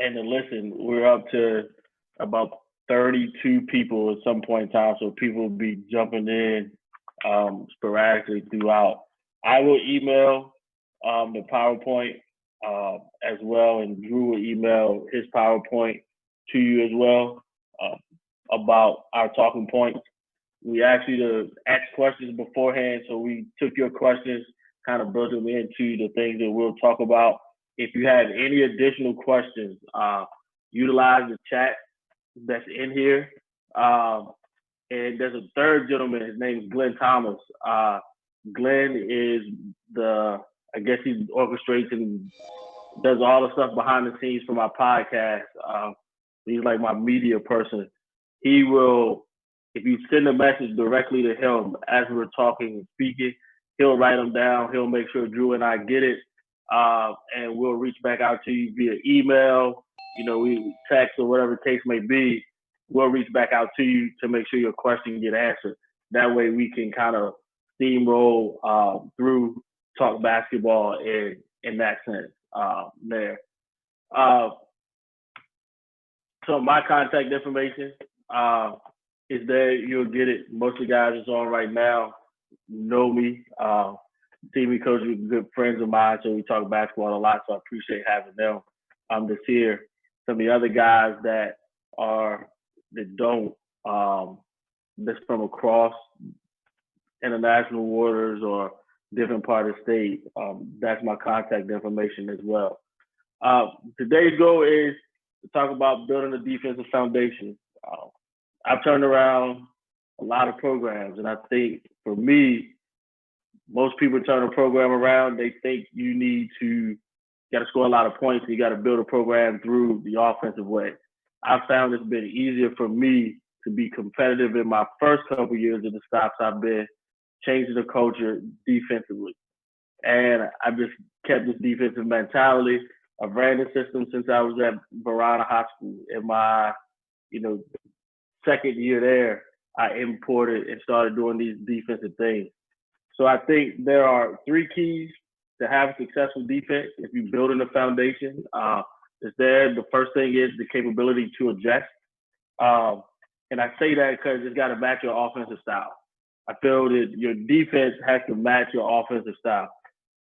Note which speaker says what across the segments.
Speaker 1: And then listen, we're up to about 32 people at some point in time, so people will be jumping in sporadically throughout. I will email the PowerPoint as well, and Drew will email his PowerPoint to you as well about our talking points. We asked you to ask questions beforehand, so we took your questions, kind of built them into the things that we'll talk about. If you have any additional questions, utilize the chat that's in here. And there's a third gentleman. His name is Glenn Thomas. Glenn is I guess he orchestrates and does all the stuff behind the scenes for my podcast. He's like my media person. He will, if you send a message directly to him as we're talking and speaking, he'll write them down. He'll make sure Drew and I get it. And we'll reach back out to you via email, we text or whatever the case may be. We'll reach back out to you to make sure your question get answered. That way we can kind of steamroll through talk basketball in that sense there. So my contact information is there. You'll get it. Most of the guys that's on right now know me. See me coach with good friends of mine, so we talk basketball a lot, so I appreciate having them this here. Some of the other guys that don't, that's from across international waters or different part of the state, that's my contact information as well. Today's goal is to talk about building a defensive foundation. I've turned around a lot of programs, and I think for me, most people turn a program around, they think you got to score a lot of points, and you got to build a program through the offensive way. I found it's been easier for me to be competitive in my first couple of years of the stops I've been, changing the culture defensively. And I just kept this defensive mentality. I've ran the system since I was at Verona High School. In my, second year there, I imported and started doing these defensive things. So I think there are three keys to have a successful defense if you're building a foundation. Is there. The first thing is the capability to adjust. And I say that because it's got to match your offensive style. I feel that your defense has to match your offensive style.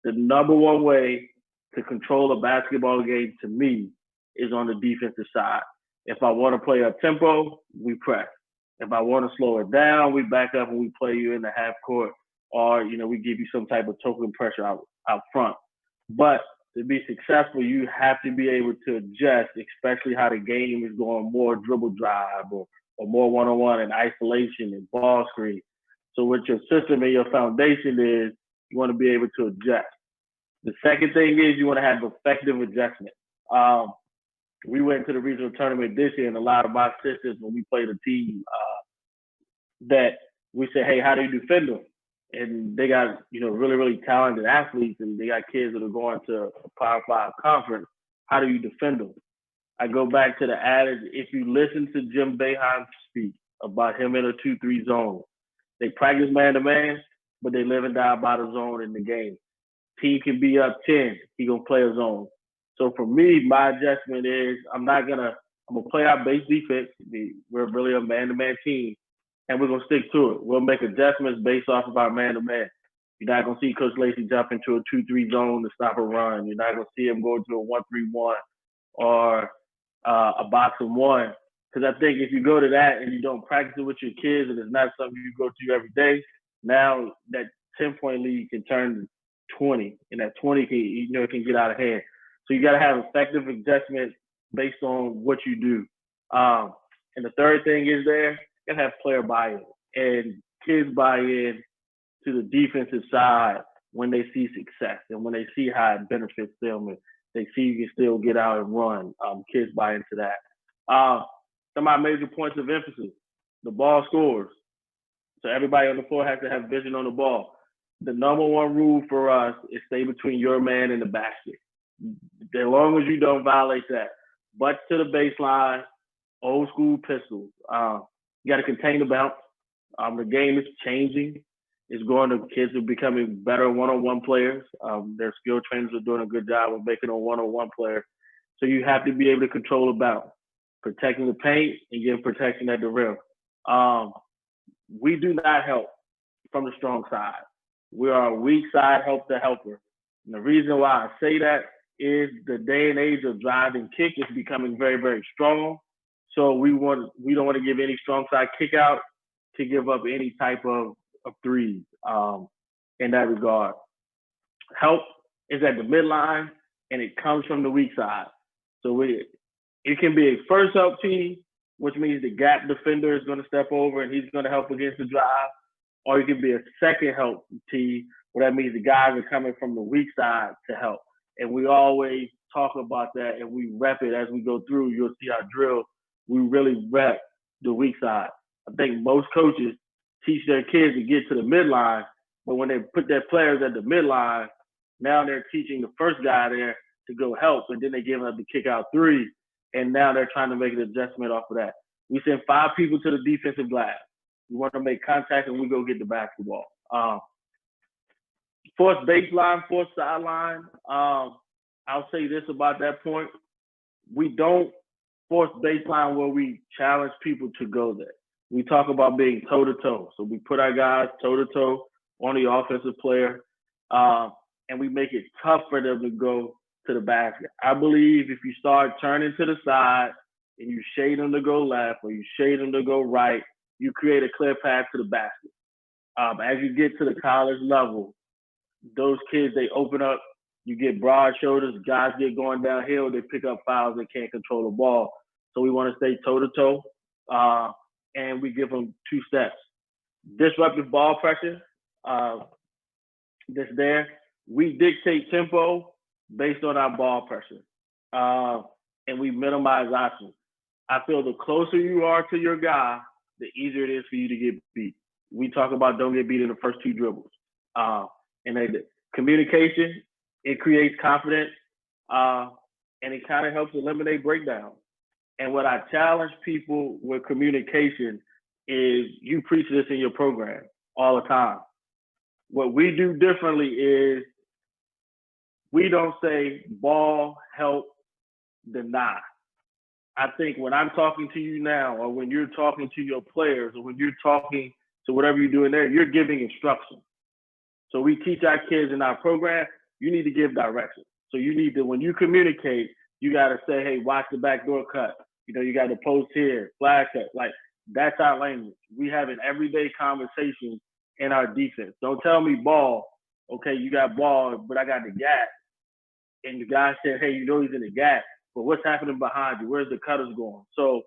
Speaker 1: The number one way to control a basketball game, to me, is on the defensive side. If I want to play up tempo, we press. If I want to slow it down, we back up and we play you in the half court, or we give you some type of token pressure out front. But to be successful, you have to be able to adjust, especially how the game is going more dribble drive or more one-on-one and isolation and ball screen. So what your system and your foundation is, you want to be able to adjust. The second thing is you want to have effective adjustment. We went to the regional tournament this year, and a lot of my sisters, when we played a team, that we said, hey, how do you defend them? And they got, really, really talented athletes, and they got kids that are going to a Power 5 conference. How do you defend them? I go back to the adage, if you listen to Jim Boeheim speak about him in a 2-3 zone, they practice man-to-man, but they live and die by the zone in the game. Team can be up 10, he going to play a zone. So for me, my adjustment is I'm going to play our base defense. We're really a man-to-man team, and we're going to stick to it. We'll make adjustments based off of our man-to-man. You're not going to see Coach Lacey jump into a 2-3 zone to stop a run. You're not going to see him go into a 1-3-1 or a box and one. Because I think if you go to that and you don't practice it with your kids and it's not something you go to every day, now that 10-point lead can turn to 20, and that 20 can, it can get out of hand. So you got to have effective adjustments based on what you do. And the third thing is you got to have player buy-in. And kids buy in to the defensive side when they see success and when they see how it benefits them and they see you can still get out and run. Kids buy into that. Some of my major points of emphasis, the ball scores. So everybody on the floor has to have vision on the ball. The number one rule for us is stay between your man and the basket. As long as you don't violate that. Butts to the baseline, old school pistols. You got to contain the bounce. The game is changing. It's going to kids are becoming better one-on-one players. Their skill trainers are doing a good job of making a one-on-one player So you have to be able to control the bounce, protecting the paint and getting protection at the rim. We do not help from the strong side. We are a weak side help the helper. And the reason why I say that is the day and age of drive and kick is becoming very, very strong. So we don't want to give any strong side kick out to give up any type of threes in that regard. Help is at the midline and it comes from the weak side. So it can be a first help team, which means the gap defender is going to step over and he's going to help against the drive. Or it can be a second help team, where that means the guys are coming from the weak side to help. And we always talk about that and we rep it as we go through. You'll see our drill. We really rep the weak side. I think most coaches teach their kids to get to the midline, but when they put their players at the midline, now they're teaching the first guy there to go help, and then they give up the kick out three, and now they're trying to make an adjustment off of that. We send 5 people to the defensive glass. We want to make contact, and we go get the basketball. Force baseline, force sideline. I'll say this about that point. We don't force baseline where we challenge people to go there. We talk about being toe-to-toe. So we put our guys toe-to-toe on the offensive player, and we make it tough for them to go to the basket. I believe if you start turning to the side and you shade them to go left or you shade them to go right, you create a clear path to the basket. As you get to the college level, those kids, they open up, you get broad shoulders, guys get going downhill, they pick up fouls, they can't control the ball. So we want to stay toe-to-toe, and we give them 2 steps. Disruptive ball pressure, that's there. We dictate tempo based on our ball pressure, and we minimize options. I feel the closer you are to your guy, the easier it is for you to get beat. We talk about don't get beat in the first 2 dribbles. And communication, it creates confidence, and it kind of helps eliminate breakdowns. And what I challenge people with communication is you preach this in your program all the time. What we do differently is we don't say ball, help, deny. I think when I'm talking to you now, or when you're talking to your players, or when you're talking to whatever you're doing there, you're giving instruction. So we teach our kids in our program, you need to give direction. So you need to, when you communicate, you got to say, hey, watch the backdoor cut. You got to post here, flag cut. Like, that's our language. We have an everyday conversation in our defense. Don't tell me ball. Okay, you got ball, but I got the gap. And the guy said, hey, he's in the gap, but what's happening behind you? Where's the cutters going? So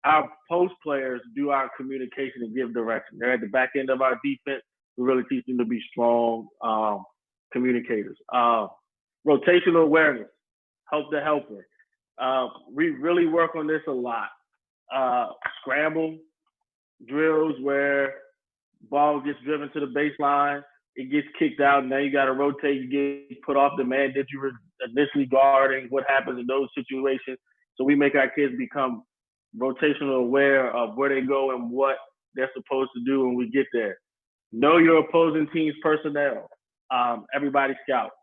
Speaker 1: our post players do our communication and give direction. They're at the back end of our defense. We really teach them to be strong communicators. Rotational awareness, help the helper. We really work on this a lot. Scramble drills where ball gets driven to the baseline, it gets kicked out, and now you got to rotate, you get put off the man that you were initially guarding, what happens in those situations. So we make our kids become rotational aware of where they go and what they're supposed to do when we get there. Know your opposing team's personnel. Everybody scouts.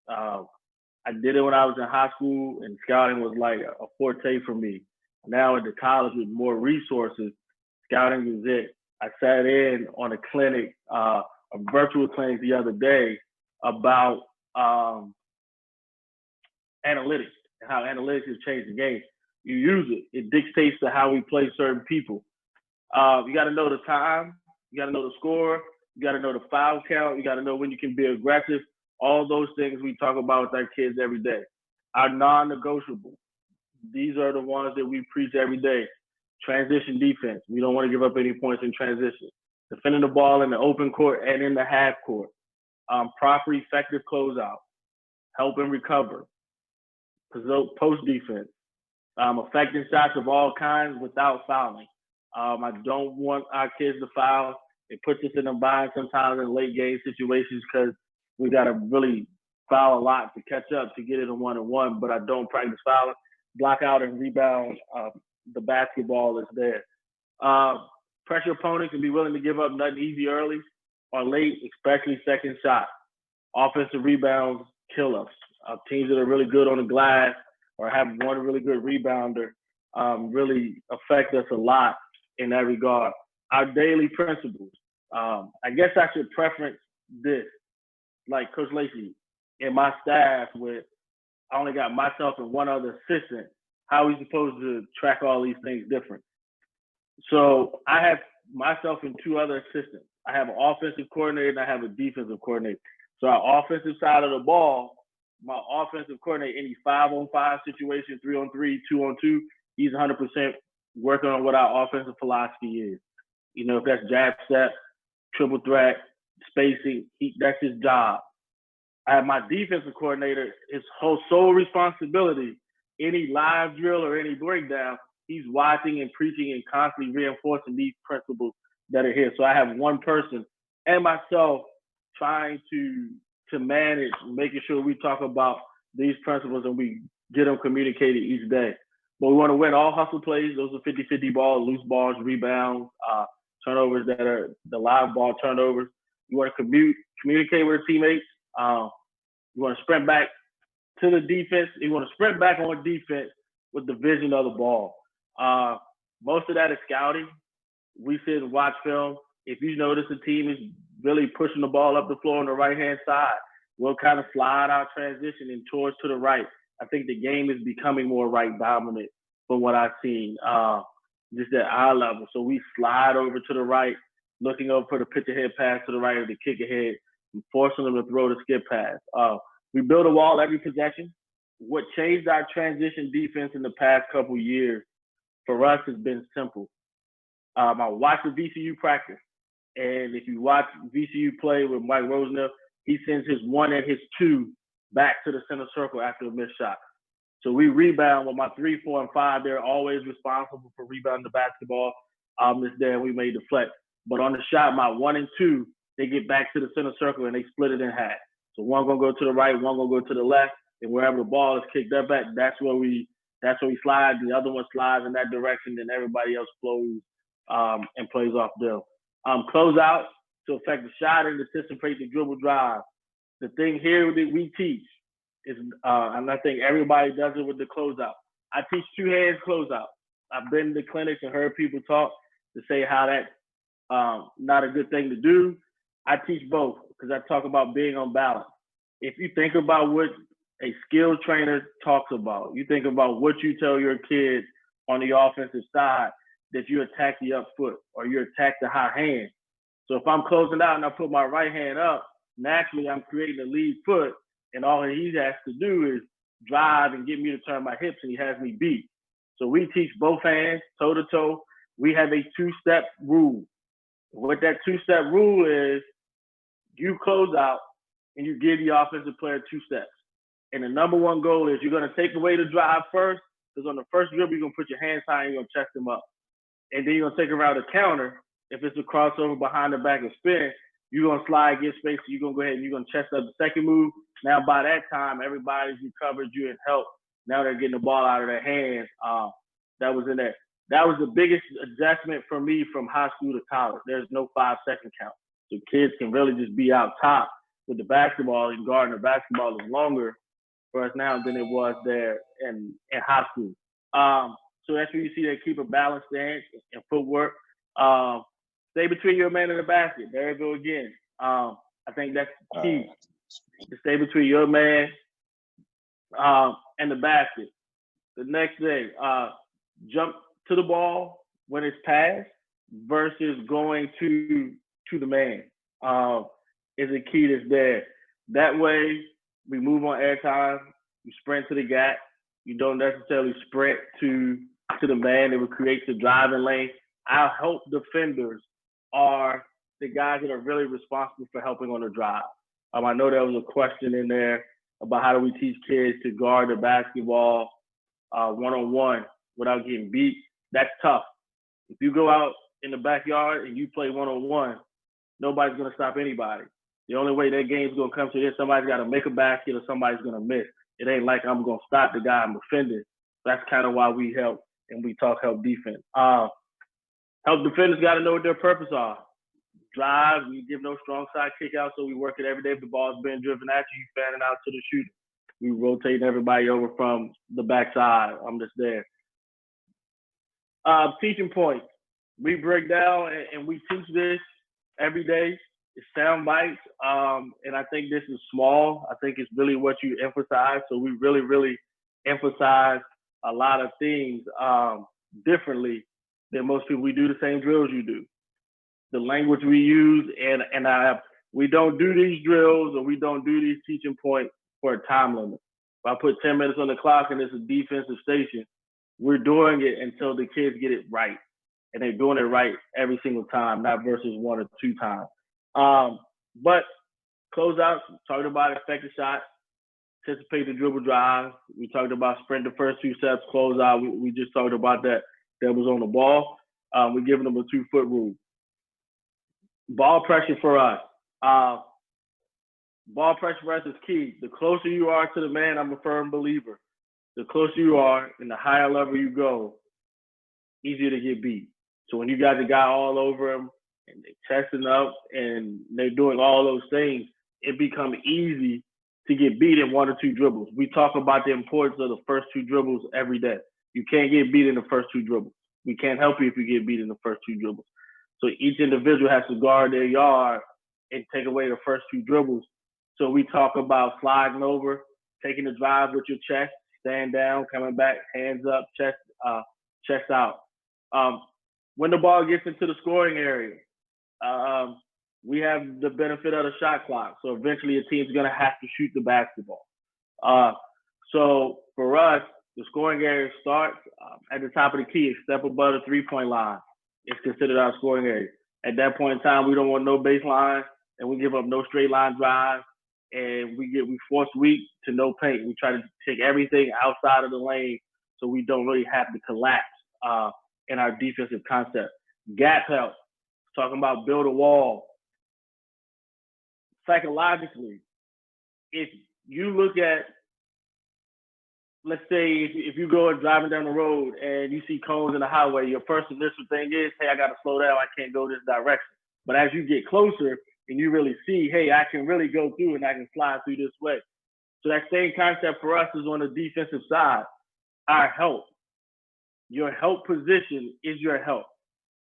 Speaker 1: I did it when I was in high school, and scouting was like a forte for me. Now at the college with more resources, scouting is it. I sat in on a clinic, a virtual clinic the other day about analytics and how analytics has changed the game. You use it. It dictates to how we play certain people. You got to know the time. You got to know the score. You got to know the foul count. You got to know when you can be aggressive. All those things we talk about with our kids every day. Our non-negotiables. These are the ones that we preach every day. Transition defense. We don't want to give up any points in transition. Defending the ball in the open court and in the half court. Proper, effective closeout. Help and recover. Post defense. Affecting shots of all kinds without fouling. I don't want our kids to foul. It puts us in a bind sometimes in late game situations because we got to really foul a lot to catch up to get it a 1-on-1, but I don't practice fouling. Block out and rebound the basketball is there. Pressure opponents and be willing to give up nothing easy early or late, especially second shot. Offensive rebounds kill us. Teams that are really good on the glass, or have one really good rebounder really affect us a lot in that regard. Our daily principles. I guess I should preference this, like Coach Lacey and my staff with I only got myself and one other assistant. How are we supposed to track all these things different? So I have myself and two other assistants. I have an offensive coordinator and I have a defensive coordinator. So our offensive side of the ball, my offensive coordinator, any 5-on-5 situation, 3-on-3, 2-on-2, he's 100% working on what our offensive philosophy is. You know, if that's jab step, triple threat, spacing, that's his job. I have my defensive coordinator, his whole sole responsibility, any live drill or any breakdown, he's watching and preaching and constantly reinforcing these principles that are here. So I have one person and myself trying to manage, making sure we talk about these principles and we get them communicated each day. But we want to win all hustle plays. Those are 50-50 balls, loose balls, rebounds, turnovers that are the live ball turnovers. You want to communicate with teammates. You want to sprint back to the defense. You want to sprint back on defense with the vision of the ball. Most of that is scouting. We sit and watch film. If you notice the team is really pushing the ball up the floor on the right-hand side, we'll kind of slide our transition and towards to the right. I think the game is becoming more right dominant from what I've seen, just at eye level. So we slide over to the right, looking over for the pitch ahead pass to the right or the kick ahead, and forcing them to throw the skip pass. We build a wall every possession. What changed our transition defense in the past couple of years for us has been simple. I watched the VCU practice, and if you watch VCU play with Mike Rosenell, he sends his 1 and his 2 back to the center circle after a missed shot. So we rebound with my 3, 4, and 5. They're always responsible for rebounding the basketball. This day we made the flex. But on the shot, my 1 and 2, they get back to the center circle and they split it in half. So one gonna go to the right, one gonna go to the left, and wherever the ball is kicked up at, that's where we slide. The other one slides in that direction, then everybody else flows and plays off them. Close out to affect the shot and anticipate the dribble drive. The thing here that we teach is, and I think everybody does it with the closeout. I teach 2-hand closeout. I've been to clinics and heard people talk to say how that's not a good thing to do. I teach both because I talk about being on balance. If you think about what a skilled trainer talks about, you think about what you tell your kids on the offensive side, that you attack the up foot or you attack the high hand. So if I'm closing out and I put my right hand up, naturally I'm creating a lead foot, and all he has to do is drive and get me to turn my hips, and he has me beat. So we teach both hands, toe-to-toe. We have a 2-step rule. What that 2-step rule is, you close out and you give the offensive player 2 steps. And the number one goal is you're going to take away the drive first, because on the first dribble, you're going to put your hands high and you're going to chest them up. And then you're going to take around the counter. If it's a crossover behind the back and spin, you're going to slide, get space, so you're going to go ahead and you're going to chest up the second move. Now, by that time, everybody's recovered you and helped. Now they're getting the ball out of their hands. That was in there. That was the biggest adjustment for me from high school to college. There's no 5-second count. So kids can really just be out top with the basketball, and guarding the basketball is longer for us now than it was there in high school. So that's where you see they keep a balanced stance and footwork. Stay between your man and the basket. There you go again. I think that's key. To stay between your man and the basket. The next day, jump to the ball when it's passed versus going to the man is a key that's there. That way, we move on airtime. You sprint to the gap. You don't necessarily sprint to the man. It will create the driving lane. Our help defenders are the guys that are really responsible for helping on the drive. I know there was a question in there about how do we teach kids to guard the basketball one-on-one without getting beat. That's tough. If you go out in the backyard and you play one-on-one, nobody's going to stop anybody. The only way that game's going to come to this, somebody's got to make a basket or somebody's going to miss. It ain't like I'm going to stop the guy I'm defending. That's kind of why we help and we talk help defense. Help defenders got to know what their purpose are. Drive, we give no strong side kick out, so we work it every day. If the ball's being driven at you, you fanning out to the shooter. We rotate everybody over from the backside. I'm just there. Teaching points. We break down and we teach this every day. It's sound bites. And I think this is small. I think it's really what you emphasize. So we really, really emphasize a lot of things differently than most people. We do the same drills you do. The language we use, we don't do these drills or we don't do these teaching points for a time limit. If I put 10 minutes on the clock and it's a defensive station, we're doing it until the kids get it right. And they're doing it right every single time, not versus one or two times. But closeouts, talked about effective shots, anticipate the dribble drive. We talked about sprint the first 2 steps, closeout. We just talked about that was on the ball. We're giving them a 2-foot rule. Ball pressure for us. Ball pressure for us is key. The closer you are to the man, I'm a firm believer. The closer you are and the higher level you go, easier to get beat. So when you got the guy all over him and they're testing up and they're doing all those things, it becomes easy to get beat in 1 or 2 dribbles. We talk about the importance of the first 2 dribbles every day. You can't get beat in the first 2 dribbles. We can't help you if you get beat in the first 2 dribbles. So each individual has to guard their yard and take away the first 2 dribbles. So we talk about sliding over, taking the drive with your chest, stand down, coming back, hands up, chest out. When the ball gets into the scoring area, we have the benefit of the shot clock. So eventually a team's going to have to shoot the basketball. So for us, the scoring area starts at the top of the key, a step above the 3-point line. It's considered our scoring area. At that point in time, we don't want no baseline, and we give up no straight line drives, and we force weak to no paint. We try to take everything outside of the lane so we don't really have to collapse in our defensive concept. Gap help, talking about build a wall. Psychologically, if you look at, let's say if you go and driving down the road and you see cones in the highway, your first initial thing is, hey, I got to slow down. I can't go this direction. But as you get closer and you really see, hey, I can really go through and I can slide through this way. So that same concept for us is on the defensive side. Our help. Your help position is your help.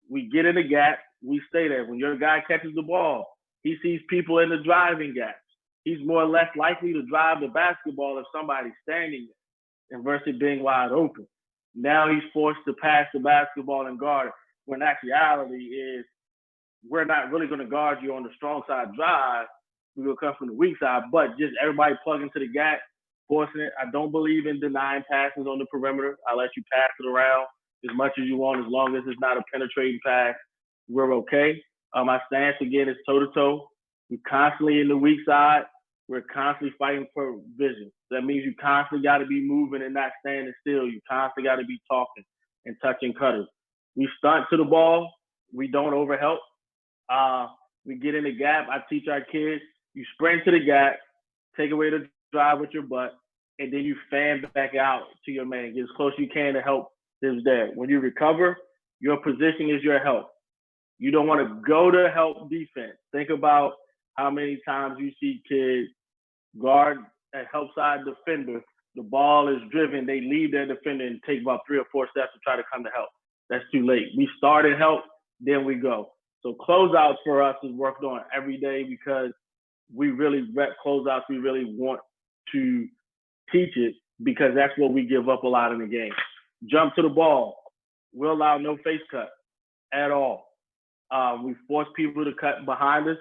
Speaker 1: We get in the gap. We stay there. When your guy catches the ball, he sees people in the driving gaps. He's more or less likely to drive the basketball if somebody's standing there, and versus being wide open. Now he's forced to pass the basketball and guard it, when actuality is we're not really going to guard you on the strong side drive. We're going to come from the weak side, but just everybody plug into the gap, forcing it. I don't believe in denying passes on the perimeter. I let you pass it around as much as you want, as long as it's not a penetrating pass. We're okay. My stance, again, is toe-to-toe. We're constantly in the weak side. We're constantly fighting for vision. That means you constantly got to be moving and not standing still. You constantly got to be talking and touching cutters. We stunt to the ball. We don't overhelp. We get in the gap. I teach our kids, you sprint to the gap, take away the drive with your butt, and then you fan back out to your man. Get as close as you can to help this there. When you recover, your position is your help. You don't want to go to help defense. Think about how many times you see kids guard a help side defender. The ball is driven. They leave their defender and take about 3 or 4 steps to try to come to help. That's too late. We start and help, then we go. So closeouts for us is worked on every day because we really rep closeouts. We really want to teach it because that's what we give up a lot in the game. Jump to the ball. We'll allow no face cut at all. We force people to cut behind us.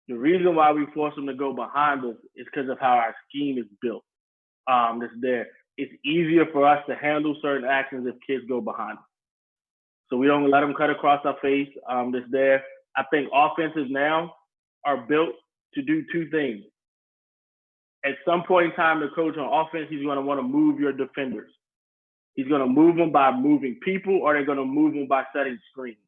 Speaker 1: The reason why we force them to go behind us is because of how our scheme is built. It's easier for us to handle certain actions if kids go behind us. So we don't let them cut across our face. I think offenses now are built to do 2 things. At some point in time, the coach on offense, he's going to want to move your defenders. He's going to move them by moving people, or they're going to move them by setting screens.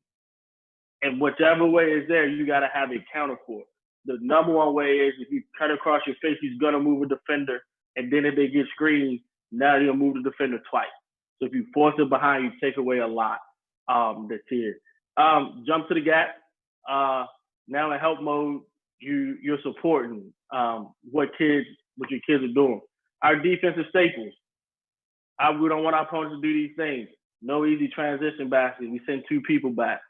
Speaker 1: And whichever way is there, you got to have it counter for it. The number one way is if you cut across your face, he's going to move a defender. And then if they get screens, now you'll move the defender twice. So if you force it behind, you take away a lot that's here. Jump to the gap. Now in help mode, you're supporting what your kids are doing. Our defensive staples. We don't want our opponents to do these things. No easy transition baskets. We send 2 people back.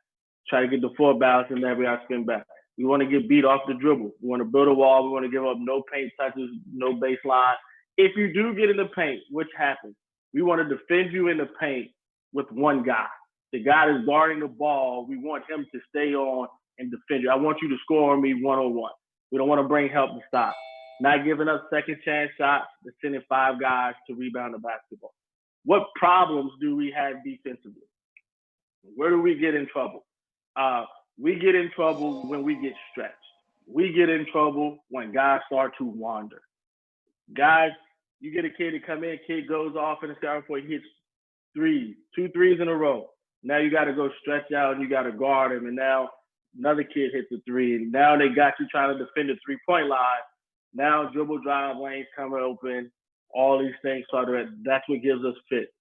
Speaker 1: Try to get the 4 balance and then we have to spin back. We want to get beat off the dribble. We want to build a wall. We want to give up no paint touches, no baseline. If you do get in the paint, which happens, we want to defend you in the paint with one guy. The guy that's guarding the ball, we want him to stay on and defend you. I want you to score on me one-on-one. We don't want to bring help to stop. Not giving up second chance shots, but sending 5 guys to rebound the basketball. What problems do we have defensively? Where do we get in trouble? We get in trouble when we get stretched. We get in trouble when guys start to wander. Guys, you get a kid to come in, kid goes off in the sky for he hits 2 threes in a row. Now you got to go stretch out and you got to guard him. And now another kid hits a 3. And now they got you trying to defend the 3-point line. Now dribble drive lanes coming open. All these things. So that's what gives us fit.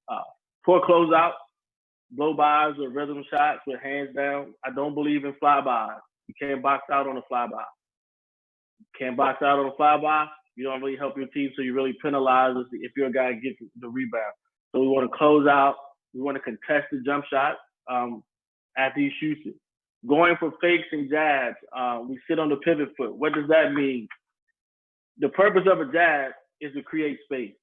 Speaker 1: Poor closeout, blow-bys or rhythm shots with hands down. I don't believe in flybys. You can't box out on a flyby. Can't box out on a flyby. You don't really help your team, so you really penalize us if your guy gets the rebound. So we want to close out. We want to contest the jump shot after he shoots it. Going for fakes and jabs, we sit on the pivot foot. What does that mean? The purpose of a jab is to create space.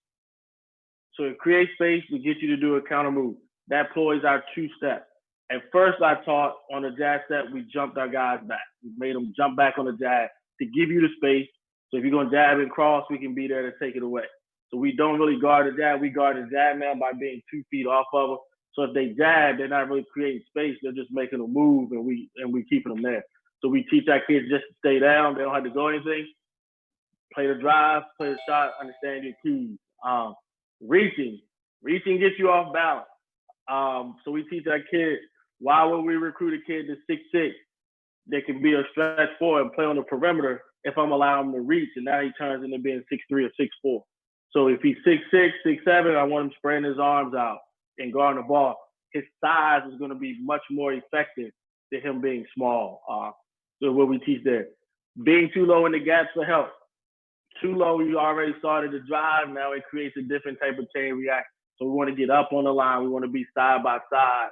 Speaker 1: So it creates space to get you to do a counter move. That employs our 2-step. At first, I taught on the jab step, we jumped our guys back. We made them jump back on the jab to give you the space. So if you're going to jab and cross, we can be there to take it away. So we don't really guard the jab. We guard the jab man by being 2 feet off of them. So if they jab, they're not really creating space. They're just making a move, and we keeping them there. So we teach our kids just to stay down. They don't have to go anything. Play the drive, play the shot, understand your keys. Reaching gets you off balance. So we teach our kids, why would we recruit a kid that's 6'6"? They can be a stretch 4 and play on the perimeter if I'm allowing him to reach, and now he turns into being 6'3" or 6'4". So if he's 6'6", 6'7", I want him spreading his arms out and guarding the ball. His size is going to be much more effective than him being small. So what we teach there. Being too low in the gaps for help. Too low, you already started to drive. Now it creates a different type of chain reaction. So we want to get up on the line. We want to be side by side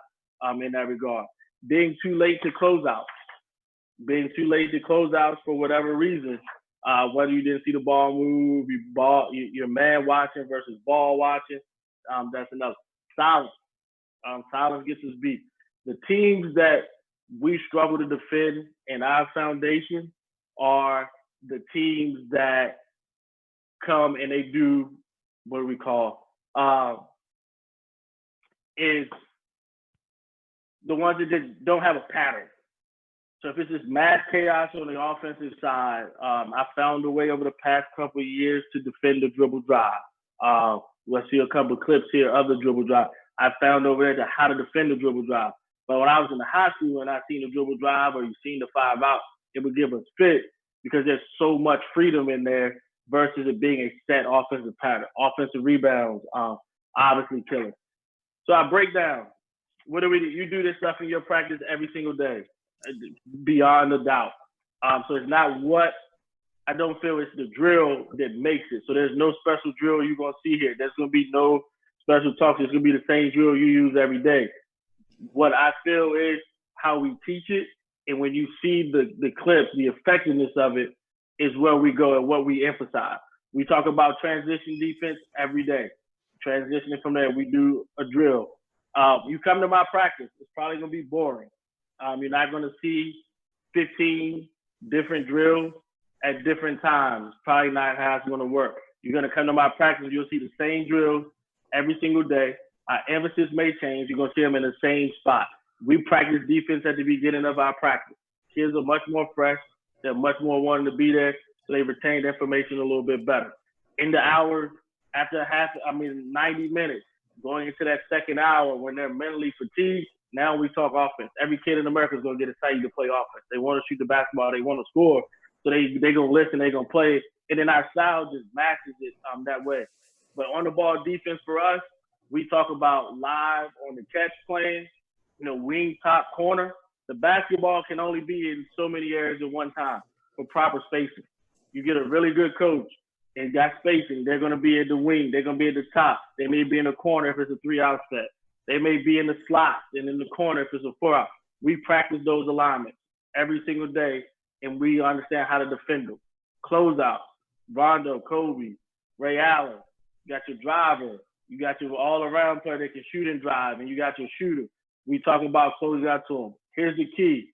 Speaker 1: in that regard. Being too late to close out. Being too late to close out for whatever reason, whether you didn't see the ball move, you're man watching versus ball watching, that's enough. Silence. Silence gets us beat. The teams that we struggle to defend in our foundation are the teams that come and they do what we call is the ones that just don't have a pattern. So if it's just mass chaos on the offensive side, I found a way over the past couple of years to defend the dribble drive. We'll see a couple of clips here of the dribble drive. I found over there how to defend the dribble drive. But when I was in the high school and I seen the dribble drive or you seen the 5 out, it would give us fit because there's so much freedom in there versus it being a set offensive pattern. Offensive rebounds, obviously killing. So I break down. What do we do? You do this stuff in your practice every single day, beyond a doubt. So it's not what I don't feel it's the drill that makes it. So there's no special drill you're going to see here. There's going to be no special talk. It's going to be the same drill you use every day. What I feel is how we teach it. And when you see the clips, the effectiveness of it is where we go and what we emphasize. We talk about transition defense every day. Transitioning from there, we do a drill. You come to my practice, it's probably going to be boring. You're not going to see 15 different drills at different times. Probably not how it's going to work. You're going to come to my practice, you'll see the same drills every single day. Our emphasis may change. You're going to see them in the same spot. We practice defense at the beginning of our practice. Kids are much more fresh. They're much more wanting to be there, so they retain the information a little bit better. In the hour, after 90 minutes, going into that second hour when they're mentally fatigued, now we talk offense. Every kid in America is going to get excited to play offense. They want to shoot the basketball. They want to score. So they're going to listen. They're going to play. And then our style just matches it that way. But on the ball defense for us, we talk about live on the catch playing, wing, top, corner. The basketball can only be in so many areas at one time for proper spacing. You get a really good coach and got spacing. They're going to be at the wing. They're going to be at the top. They may be in the corner if it's a 3-out set. They may be in the slot and in the corner if it's a 4-out. We practice those alignments every single day, and we understand how to defend them. Closeouts, Rondo, Kobe, Ray Allen. You got your driver. You got your all-around player that can shoot and drive, and you got your shooter. We talk about closing out to them. Here's the key.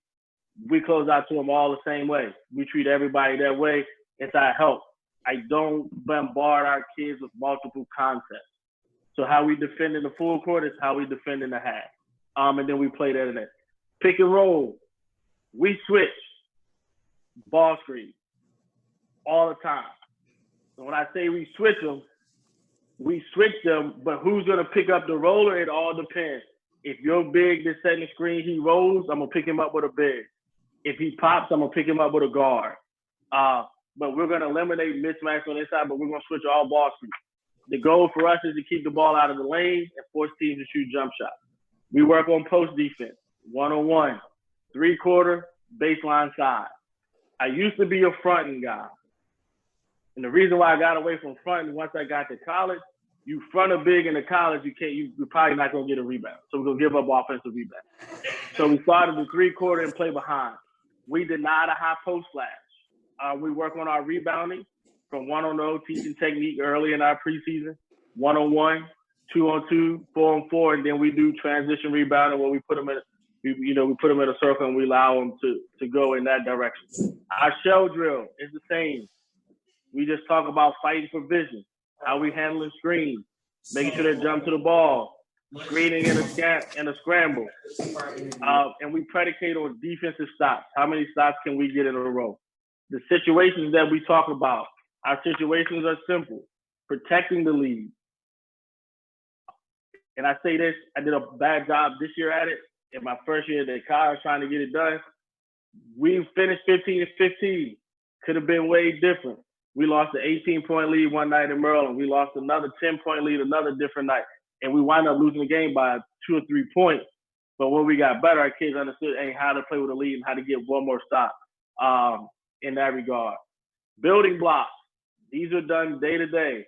Speaker 1: We close out to them all the same way. We treat everybody that way. It's our help. I don't bombard our kids with multiple concepts. So how we defend in the full court is how we defend in the half. And then we play that in there. Pick and roll. We switch. Ball screen. All the time. So when I say we switch them, but who's going to pick up the roller? It all depends. If you're big, this setting the screen, he rolls, I'm going to pick him up with a big. If he pops, I'm going to pick him up with a guard. But we're going to eliminate mismatch on this side, but we're going to switch all ball screens. The goal for us is to keep the ball out of the lane and force teams to shoot jump shots. We work on post defense, one-on-one, three-quarter, baseline side. I used to be a fronting guy. And the reason why I got away from fronting once I got to college, you front a big in the college, you're probably not going to get a rebound. So we're going to give up offensive rebound. So we started the three-quarter and play behind. We denied a high post flash. We work on our rebounding from 1-on-0, teaching technique early in our preseason, 1-on-1, 2-on-2, 4-on-4, and then we do transition rebounding where we put them in a circle and we allow them to go in that direction. Our shell drill is the same. We just talk about fighting for vision, how we handling screens, making sure they jump to the ball, screening and a scramble. And we predicate on defensive stops. How many stops can we get in a row? The situations that we talk about, our situations are simple. Protecting the lead. And I say this, I did a bad job this year at it. In my first year at college trying to get it done, we finished 15-15. Could have been way different. We lost an 18-point lead one night in Maryland. We lost another 10-point lead another different night. And we wound up losing the game by 2 or 3 points. But when we got better, our kids understood how to play with a lead and how to get one more stop in that regard. Building blocks. These are done day to day.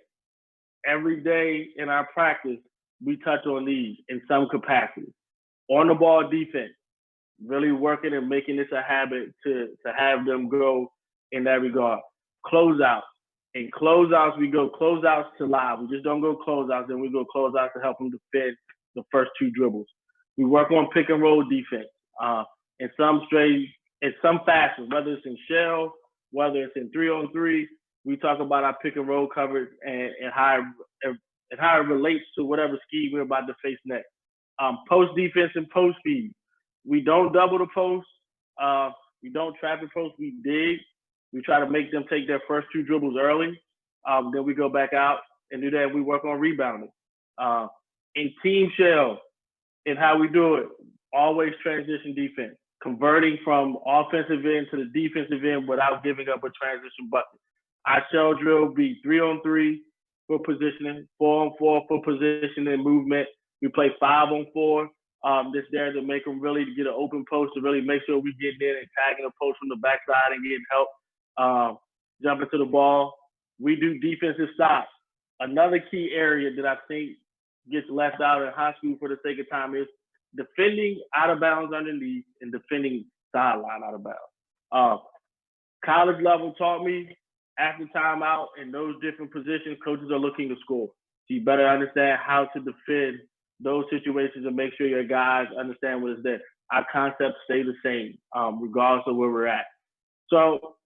Speaker 1: Every day in our practice, we touch on these in some capacity. On the ball defense, really working and making this a habit to have them go in that regard. Closeouts. In closeouts, we go closeouts to live. We just don't go closeouts, then we go closeouts to help them defend the first 2 dribbles. We work on pick and roll defense in some fashion, whether it's in shell, whether it's in 3-on-3. We talk about our pick and roll coverage and how it relates to whatever scheme we're about to face next. Post defense and post feed. We don't double the post. We don't trap the post. We dig. We try to make them take their first 2 dribbles early. Then we go back out and do that. We work on rebounding. In team shell and how we do it, always transition defense, converting from offensive end to the defensive end without giving up a transition bucket. Our shell drill be 3-on-3 for positioning, 4-on-4 for position and movement. We play 5-on-4. This there to make them really get an open post to really make sure we get in and tagging a post from the backside and getting help jumping to the ball. We do defensive stops. Another key area that I think gets left out in high school for the sake of time is defending out of bounds underneath and defending sideline out of bounds. College level taught me after timeout in those different positions, coaches are looking to score. So you better understand how to defend those situations and make sure your guys understand what is there. Our concepts stay the same, regardless of where we're at. So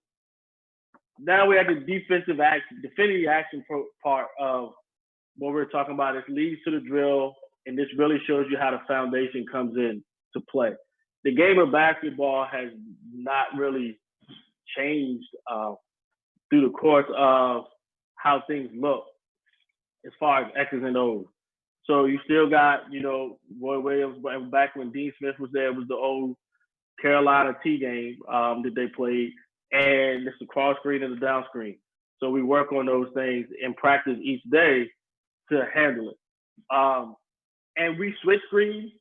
Speaker 1: now we're at the defensive action, defending action part of what we're talking about. It leads to the drill, and this really shows you how the foundation comes in to play. The game of basketball has not really changed through the course of how things look as far as X's and O's. So you still got, Roy Williams, back when Dean Smith was there, it was the old Carolina T game that they played, and it's the cross screen and the down screen. So we work on those things in practice each day to handle it. And we switch screens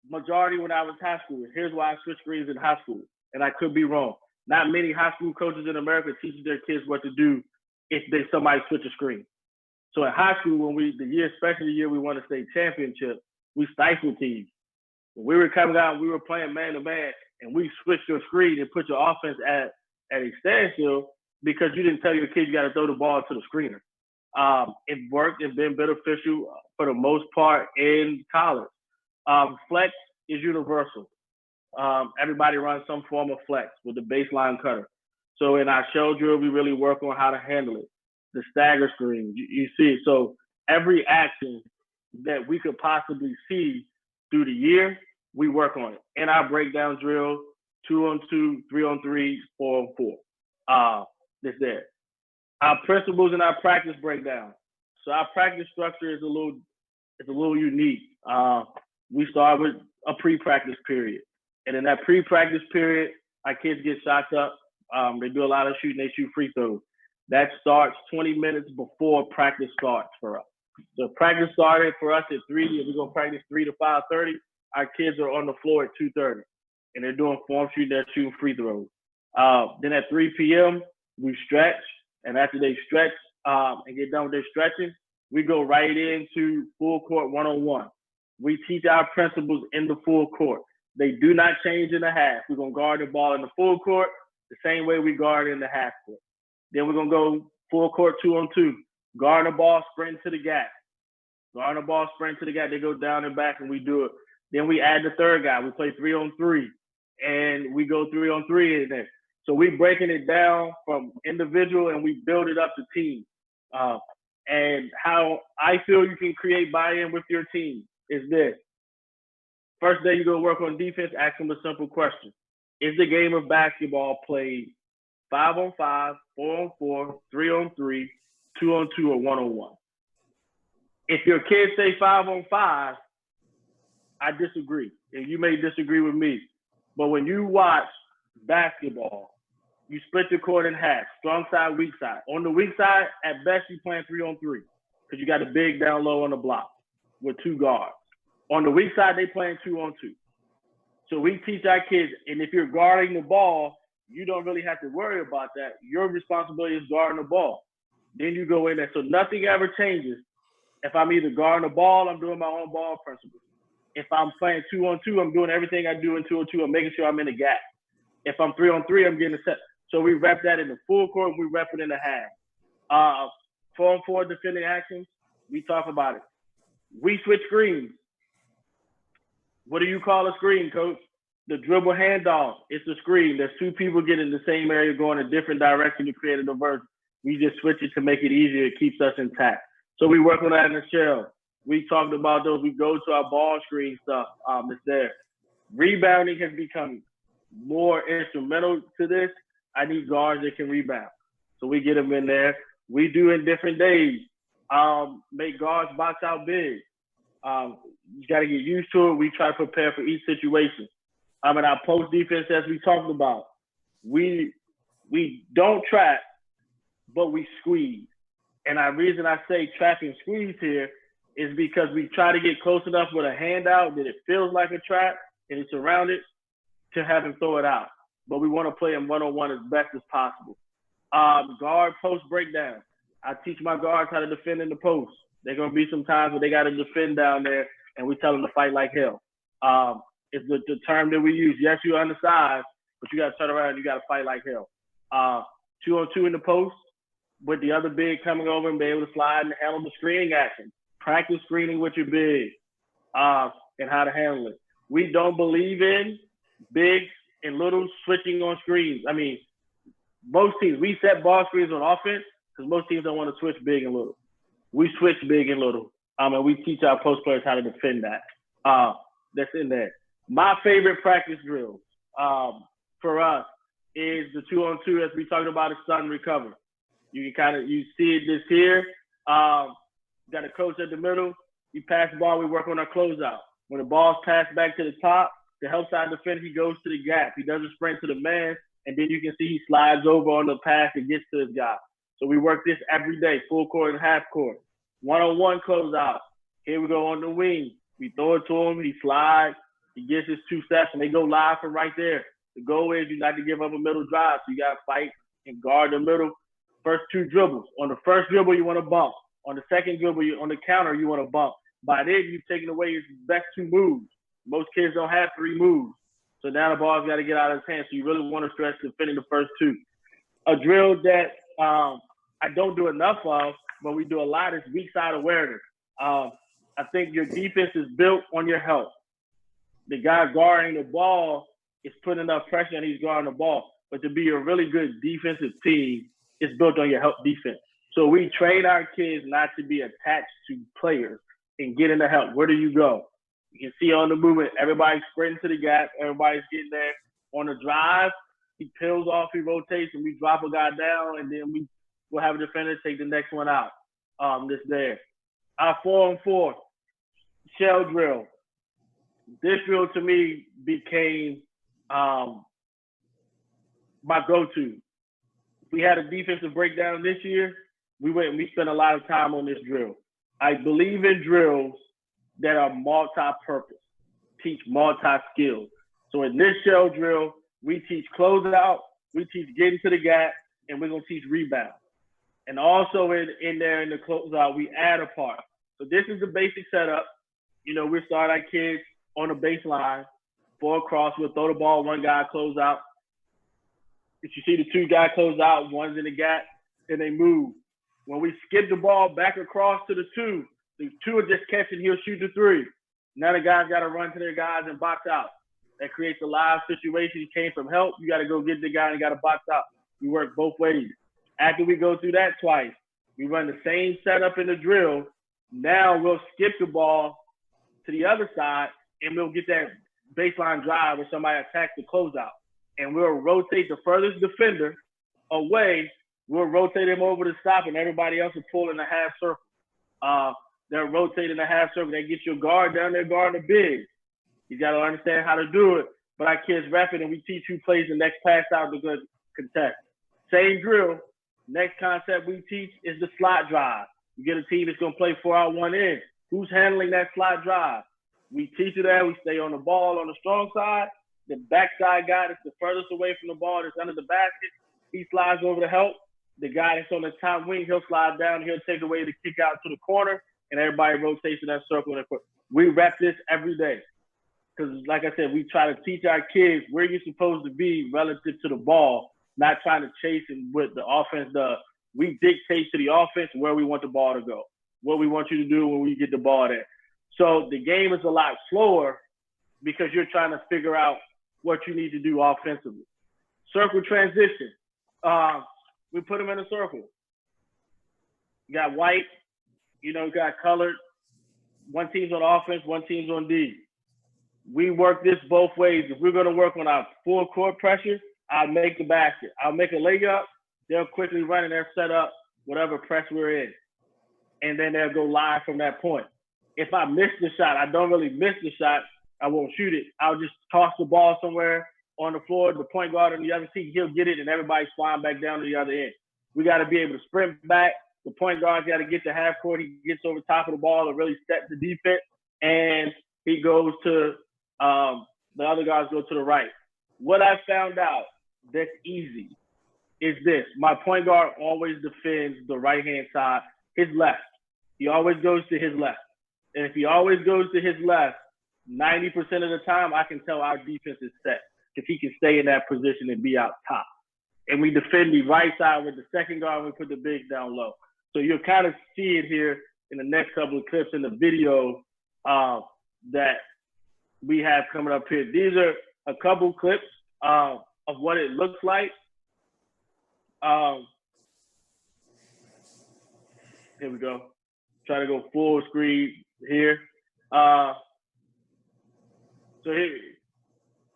Speaker 1: majority when I was high school. Here's why I switched screens in high school, and I could be wrong. Not many high school coaches in America teach their kids what to do if somebody switch a screen. So in high school, especially the year we won a state championship, we stifled teams. When we were coming out, we were playing man to man, and we switched your screen and put your offense at a standstill because you didn't tell your kids you got to throw the ball to the screener. It worked and been beneficial for the most part in college. Flex is universal. Everybody runs some form of flex with the baseline cutter. So in our show drill, we really work on how to handle it. The stagger screen, you see it. So every action that we could possibly see through the year, we work on it. In our breakdown drill, 2-on-2, 3-on-3, 4-on-4. It's there. Our principles and our practice breakdown. So our practice structure is a little unique. We start with a pre-practice period. And in that pre-practice period, our kids get shots up. They do a lot of shooting. They shoot free throws. That starts 20 minutes before practice starts for us. So practice started for us at 3. If we're going to practice 3 to 5:30, our kids are on the floor at 2:30. And they're doing form shooting. They're shooting free throws. Then at 3 p.m., we stretch. And after they stretch and get done with their stretching, we go right into full court one-on-one. We teach our principles in the full court. They do not change in the half. We're going to guard the ball in the full court the same way we guard in the half court. Then we're going to go full court 2-on-2. Guard the ball, sprint to the gap. Guard the ball, sprint to the gap. They go down and back, and we do it. Then we add the third guy. We play 3-on-3, and we go 3-on-3 in there. So we're breaking it down from individual, and we build it up to team. And how I feel you can create buy-in with your team is this. First day you go work on defense, ask them a simple question. Is the game of basketball played 5-on-5, 4-on-4, 3-on-3, 2-on-2, or 1-on-1? If your kids say 5-on-5, I disagree. And you may disagree with me. But when you watch basketball, you split the court in half, strong side, weak side. On the weak side, at best, you're playing 3-on-3 because you got a big down low on the block with 2 guards. On the weak side, they playing 2-on-2. So we teach our kids, and if you're guarding the ball, you don't really have to worry about that. Your responsibility is guarding the ball. Then you go in there. So nothing ever changes. If I'm either guarding the ball, I'm doing my own ball principles. If I'm playing 2-on-2, I'm doing everything I do in 2-on-2. I'm making sure I'm in the gap. If I'm 3-on-3, I'm getting a set. So we rep that in the full court. We rep it in the half. 4-on-4 defending actions, we talk about it. We switch screens. What do you call a screen, coach? The dribble handoff. It's a screen. There's 2 people getting in the same area going a different direction to create a diversion. We just switch it to make it easier. It keeps us intact. So we work on that in the shell. We talked about those. We go to our ball screen stuff. It's there. Rebounding has become more instrumental to this. I need guards that can rebound. So we get them in there. We do in different days. Make guards box out big. You got to get used to it. We try to prepare for each situation. In our post defense, as we talked about, we don't trap, but we squeeze. And the reason I say trap and squeeze here is because we try to get close enough with a handout that it feels like a trap and it's around it to have him throw it out. But we want to play him one-on-one as best as possible. Guard post breakdown. I teach my guards how to defend in the post. There's going to be some times where they got to defend down there, and we tell them to fight like hell. It's the term that we use. Yes, you're undersized, but you got to turn around and you got to fight like hell. 2-on-2 in the post with the other big coming over and be able to slide and handle the screening action. Practice screening with your big and how to handle it. We don't believe in big and little switching on screens. I mean, most teams, we set ball screens on offense because most teams don't want to switch big and little. We switch big and little. And we teach our post players how to defend that. That's in there. My favorite practice drills for us is the 2-on-2 as we talked about, is sun recover. You see it this here. Got a coach at the middle. You pass the ball, we work on our closeout. When the ball's passed back to the top, the help side defender, he goes to the gap. He doesn't sprint to the man, and then you can see he slides over on the pass and gets to his guy. So we work this every day, full court and half court. 1-on-1 closeout. Here we go on the wing. We throw it to him, he slides, he gets his 2 steps, and they go live from right there. The goal is you not to give up a middle drive. So you got to fight and guard the middle. First 2 dribbles. On the first dribble, you want to bump. On the second dribble, on the counter, you want to bump. By then, you've taken away his best 2 moves. Most kids don't have 3 moves. So now the ball's got to get out of his hands. So you really want to stress defending the first 2. A drill that I don't do enough of, but we do a lot, is weak side awareness. I think your defense is built on your help. The guy guarding the ball is putting enough pressure and he's guarding the ball. But to be a really good defensive team, it's built on your help defense. So we train our kids not to be attached to players and get in the help. Where do you go? You can see on the movement, everybody's sprinting to the gap. Everybody's getting there. On the drive, he peels off, he rotates, and we drop a guy down, and then we'll have a defender take the next one out. This there. Our 4-on-4 shell drill. This drill to me became my go-to. We had a defensive breakdown this year. We went and we spent a lot of time on this drill. I believe in drills that are multi-purpose, teach multi-skills. So in this shell drill, we teach closeout, we teach getting to the gap, and we're going to teach rebound. And also in there in the closeout, we add a part. So this is the basic setup. You know, we start our kids on the baseline, 4 across, we'll throw the ball, 1 guy close out. If you see the 2 guys close out, 1's in the gap, then they move. When we skip the ball back across to the 2 are just catching, he'll shoot the 3. Now the guys got to run to their guys and box out. That creates a live situation. He came from help. You got to go get the guy and got to box out. We work both ways. After we go through that twice, we run the same setup in the drill. Now we'll skip the ball to the other side and we'll get that baseline drive where somebody attacks the closeout. And we'll rotate the furthest defender away. We'll rotate him over to stop, and everybody else will pull in a half circle. They'll rotate in a half circle. They get your guard down there guarding the big. You got to understand how to do it. But our kids rep it, and we teach who plays the next pass out to good contest. Same drill. Next concept we teach is the slot drive. You get a team that's going to play 4 out, 1 in. Who's handling that slot drive? We teach it that. We stay on the ball on the strong side. The backside guy that's the furthest away from the ball that's under the basket, he slides over to help. The guy that's on the top wing, he'll slide down. He'll take away the kick out to the corner, and everybody rotates in that circle. We rep this every day because, like I said, we try to teach our kids where you're supposed to be relative to the ball, not trying to chase and what the offense does. We dictate to the offense where we want the ball to go, what we want you to do when we get the ball there. So the game is a lot slower because you're trying to figure out what you need to do offensively. Circle transition. We put them in a circle. You got white, you got colored. One team's on offense, one team's on D. We work this both ways. If we're going to work on our full court pressure, I'll make the basket. I'll make a layup. They'll quickly run and they'll set up whatever press we're in. And then they'll go live from that point. If I miss the shot, I don't really miss the shot, I won't shoot it. I'll just toss the ball somewhere on the floor. The point guard on the other team, he'll get it, and everybody's flying back down to the other end. We got to be able to sprint back. The point guard's got to get to half court. He gets over top of the ball and really set the defense, and he goes to the other guys go to the right. What I found out that's easy is this. My point guard always defends the right-hand side, his left. He always goes to his left. And if he always goes to his left, 90% of the time, I can tell our defense is set if he can stay in that position and be out top. And we defend the right side with the second guard, and we put the big down low. So you'll kind of see it here in the next couple of clips in the video that we have coming up here. These are a couple clips of what it looks like. Here we go. Try to go full screen here. So here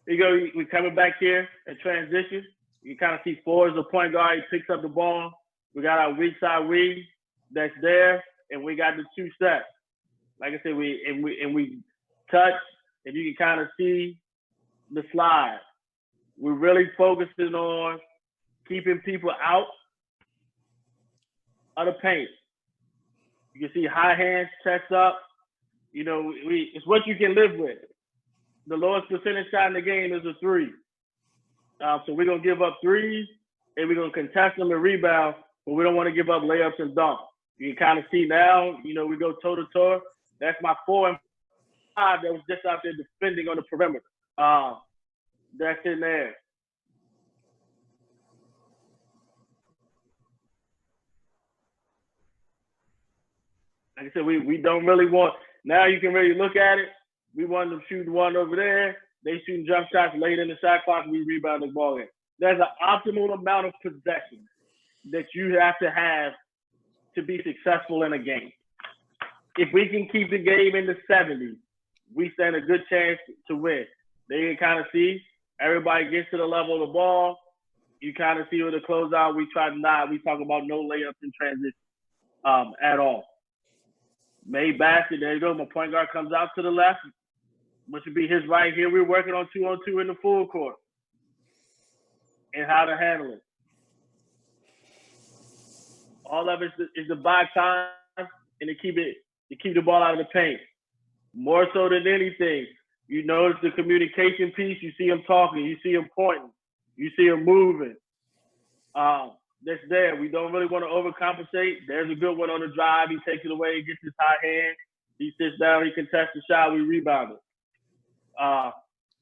Speaker 1: you go. We're coming back here in transition. You kind of see 4 as the point guard. He picks up the ball. We got our weak side wing that's there, and we got the 2 steps. Like I said, we touch, and you can kind of see the slide. We're really focusing on keeping people out of the paint. You can see high hands, chest up. It's what you can live with. The lowest percentage shot in the game is a 3. So we're going to give up threes, and we're going to contest them and rebound, but we don't want to give up layups and dunks. You can kind of see now, we go toe-to-toe. That's my 4 and 5 that was just out there defending on the perimeter. That's in there. Like I said, we don't really want – now you can really look at it. We want them shooting one over there. They shooting jump shots late in the shot clock. We rebound the ball in. There's an optimal amount of possession that you have to be successful in a game. If we can keep the game in the 70s, we stand a good chance to win. They can kind of see everybody gets to the level of the ball. You kind of see with the closeout, we talk about no layups in transition at all. Made basket, there you go. My point guard comes out to the left, which would be his right here. We're working on 2-on-2 in the full court and how to handle it. All of it is to buy time and to keep the ball out of the paint. More so than anything, you notice the communication piece. You see him talking. You see him pointing. You see him moving. That's there. We don't really want to overcompensate. There's a good one on the drive. He takes it away. He gets his high hand. He sits down. He contests the shot. We rebound it.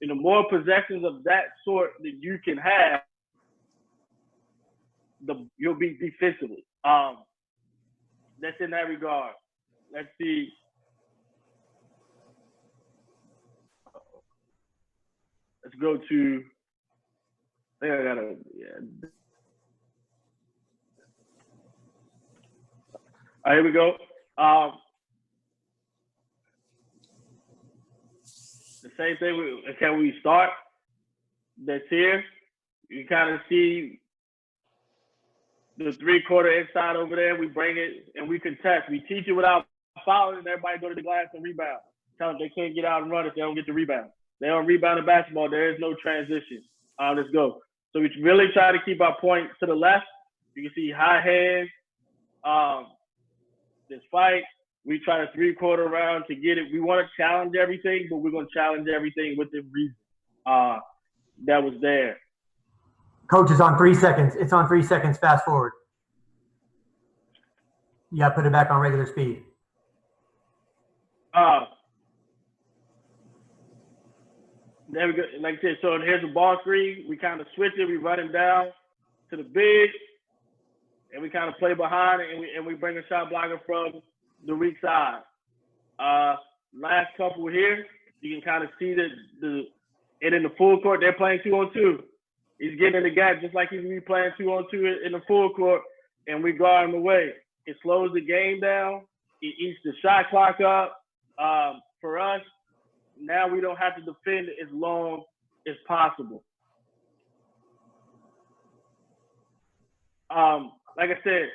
Speaker 1: And the more possessions of that sort that you can have, you'll be defensively. That's in that regard. Let's see. Let's go to. I think I gotta. Yeah. All right, here we go. The same thing. Can we start? That's here. You kind of see the 3-quarter inside over there. We bring it and we contest. We teach it without fouling, and everybody go to the glass and rebound. Tell them they can't get out and run if they don't get the rebound. They don't rebound in basketball. There is no transition. Let's go. So we really try to keep our point to the left. You can see high hands. This fight, we try to 3-quarter round to get it. We want to challenge everything, but we're going to challenge everything within reason. That was there.
Speaker 2: Coach, it's on 3 seconds. It's on 3 seconds. Fast forward. You got to put it back on regular speed.
Speaker 1: There we go. Like I said, so here's the ball screen. We kind of switch it. We run him down to the big, and we kind of play behind it, and we bring a shot blocker from the weak side. Last couple here, you can kind of see and in the full court, they're playing 2-on-2. He's getting in the gap just like he's be playing 2-on-2 in the full court, and we guard him away. It slows the game down. It eats the shot clock up. For us, now we don't have to defend as long as possible. Like I said,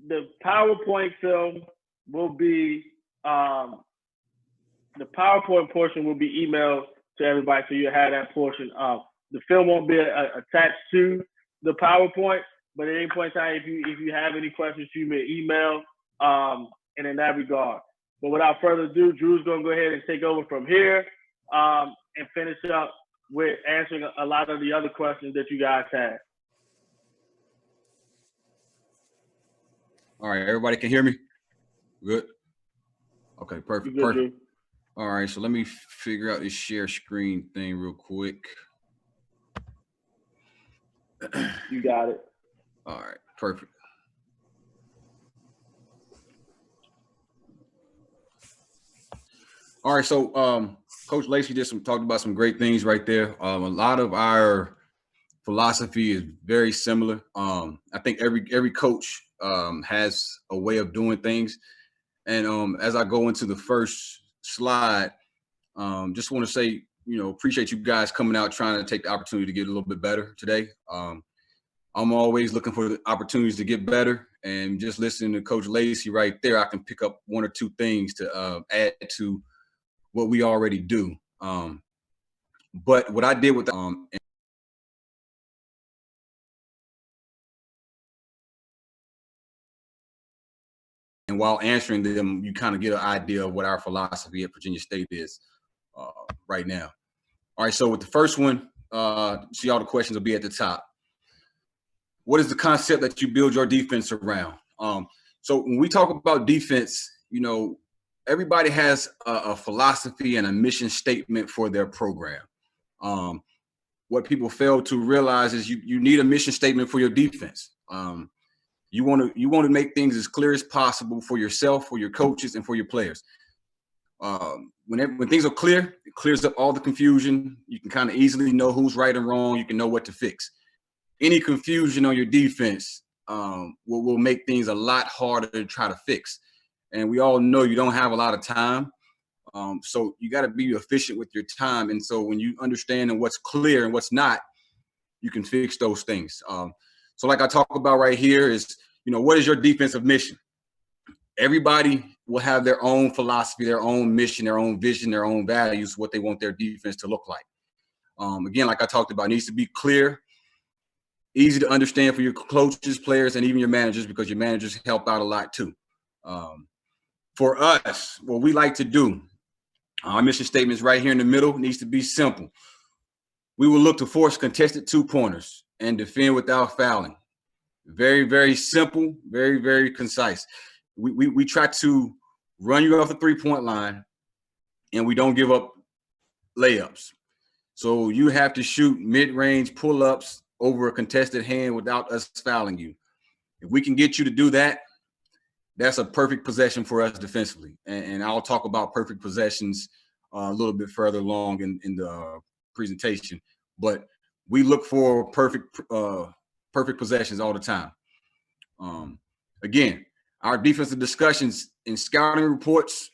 Speaker 1: the PowerPoint film will be the PowerPoint portion will be emailed to everybody, so you have that portion. The film won't be attached to the PowerPoint, but at any point in time, if you have any questions, shoot me an email, and in that regard. But without further ado, Drew's going to go ahead and take over from here and finish up with answering a lot of the other questions that you guys had.
Speaker 3: All right, everybody can hear me? Good? Okay, perfect.
Speaker 1: Good,
Speaker 3: perfect.
Speaker 1: Drew.
Speaker 3: All right, so let me figure out this share screen thing real quick.
Speaker 1: You got it.
Speaker 3: All right, perfect. All right, so Coach Lacey talked about some great things right there. A lot of our philosophy is very similar. I think every coach has a way of doing things. And as I go into the first slide, just want to say, appreciate you guys coming out, trying to take the opportunity to get a little bit better today. I'm always looking for the opportunities to get better, and just listening to Coach Lacey right there, I can pick up one or two things to add to what we already do. But what I did with and while answering them, you kind of get an idea of what our philosophy at Virginia State is right now. All right, so with the first one, See, all the questions will be at the top. What is the concept that you build your defense around? So when we talk about defense, you know, everybody has a philosophy and a mission statement for their program. What people fail to realize is you need a mission statement for your defense. You want to make things as clear as possible for yourself, for your coaches, and for your players. When things are clear, it clears up all the confusion. You can kind of easily know who's right and wrong. You can know what to fix. Any confusion on your defense will make things a lot harder to try to fix. And we all know you don't have a lot of time. So you got to be efficient with your time. And so when you understand what's clear and what's not, you can fix those things. So like I talk about right here is, you know, what is your defensive mission? Everybody will have their own philosophy, their own mission, their own vision, their own values, what they want their defense to look like. Again, like I talked about, it needs to be clear, easy to understand for your coaches, players, and even your managers, because your managers help out a lot too. For us, what we like to do, our mission statement is right here in the middle. It needs to be simple. We will look to force contested 2-pointers and defend without fouling. Very, very simple, very, very concise. We try to run you off the 3-point line, and we don't give up layups. So you have to shoot mid-range pull-ups over a contested hand without us fouling you. If we can get you to do that, that's a perfect possession for us defensively. And I'll talk about perfect possessions a little bit further along in the presentation. But we look for perfect possessions all the time. Again, our defensive discussions in scouting reports,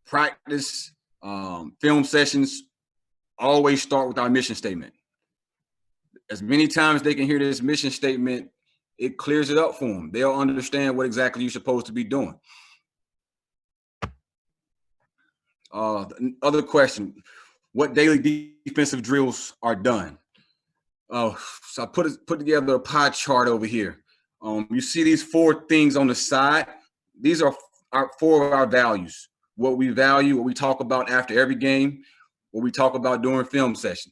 Speaker 3: practice, film sessions, always start with our mission statement. As many times they can hear this mission statement, it clears it up for them. They'll understand what exactly you're supposed to be doing. Other question, what daily defensive drills are done? So I put together a pie chart over here. You see these 4 things on the side. These are 4 of our values. What we value, what we talk about after every game, what we talk about during film session.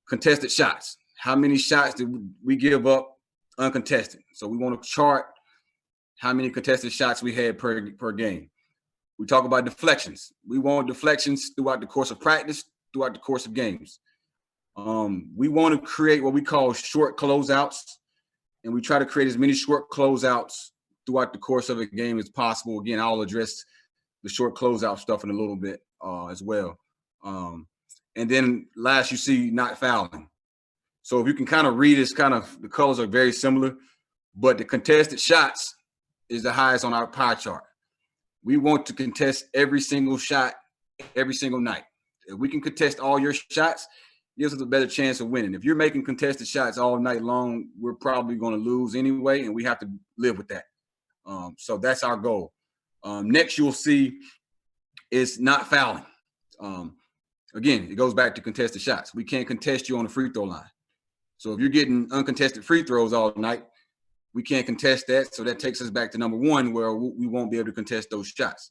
Speaker 3: Contested shots. How many shots did we give up uncontested? So we want to chart how many contested shots we had per game. We talk about deflections. We want deflections throughout the course of practice, throughout the course of games. We want to create what we call short closeouts, and we try to create as many short closeouts throughout the course of a game as possible. Again, I'll address the short closeout stuff in a little bit as well. And then last, you see not fouling. So if you can kind of read, it's kind of, the colors are very similar, but the contested shots is the highest on our pie chart. We want to contest every single shot, every single night. If we can contest all your shots, it gives us a better chance of winning. If you're making contested shots all night long, we're probably going to lose anyway, and we have to live with that. So that's our goal. Next, you'll see is not fouling. Again, it goes back to contested shots. We can't contest you on the free throw line. So if you're getting uncontested free throws all night, we can't contest that. So that takes us back to number 1, where we won't be able to contest those shots.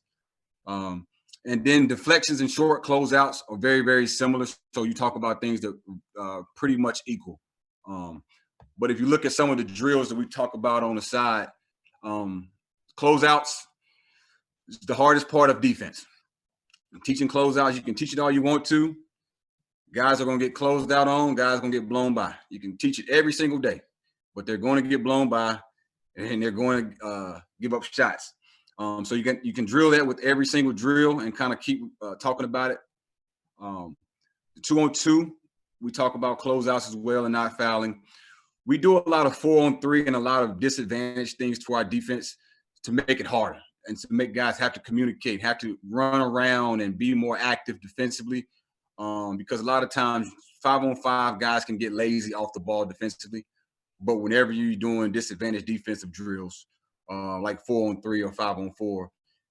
Speaker 3: And then deflections and short closeouts are very, very similar. So you talk about things that are pretty much equal. But if you look at some of the drills that we talk about on the side, closeouts is the hardest part of defense. Teaching closeouts, you can teach it all you want to. Guys are going to get closed out on. Guys are going to get blown by. You can teach it every single day, but they're going to get blown by, and they're going to give up shots. So you can drill that with every single drill and kind of keep talking about it. The 2-on-2, we talk about closeouts as well and not fouling. We do a lot of 4-on-3 and a lot of disadvantage things to our defense to make it harder and to make guys have to communicate, have to run around and be more active defensively. Because a lot of times 5-on-5 guys can get lazy off the ball defensively. But whenever you're doing disadvantage defensive drills, like 4-on-3 or 5-on-4,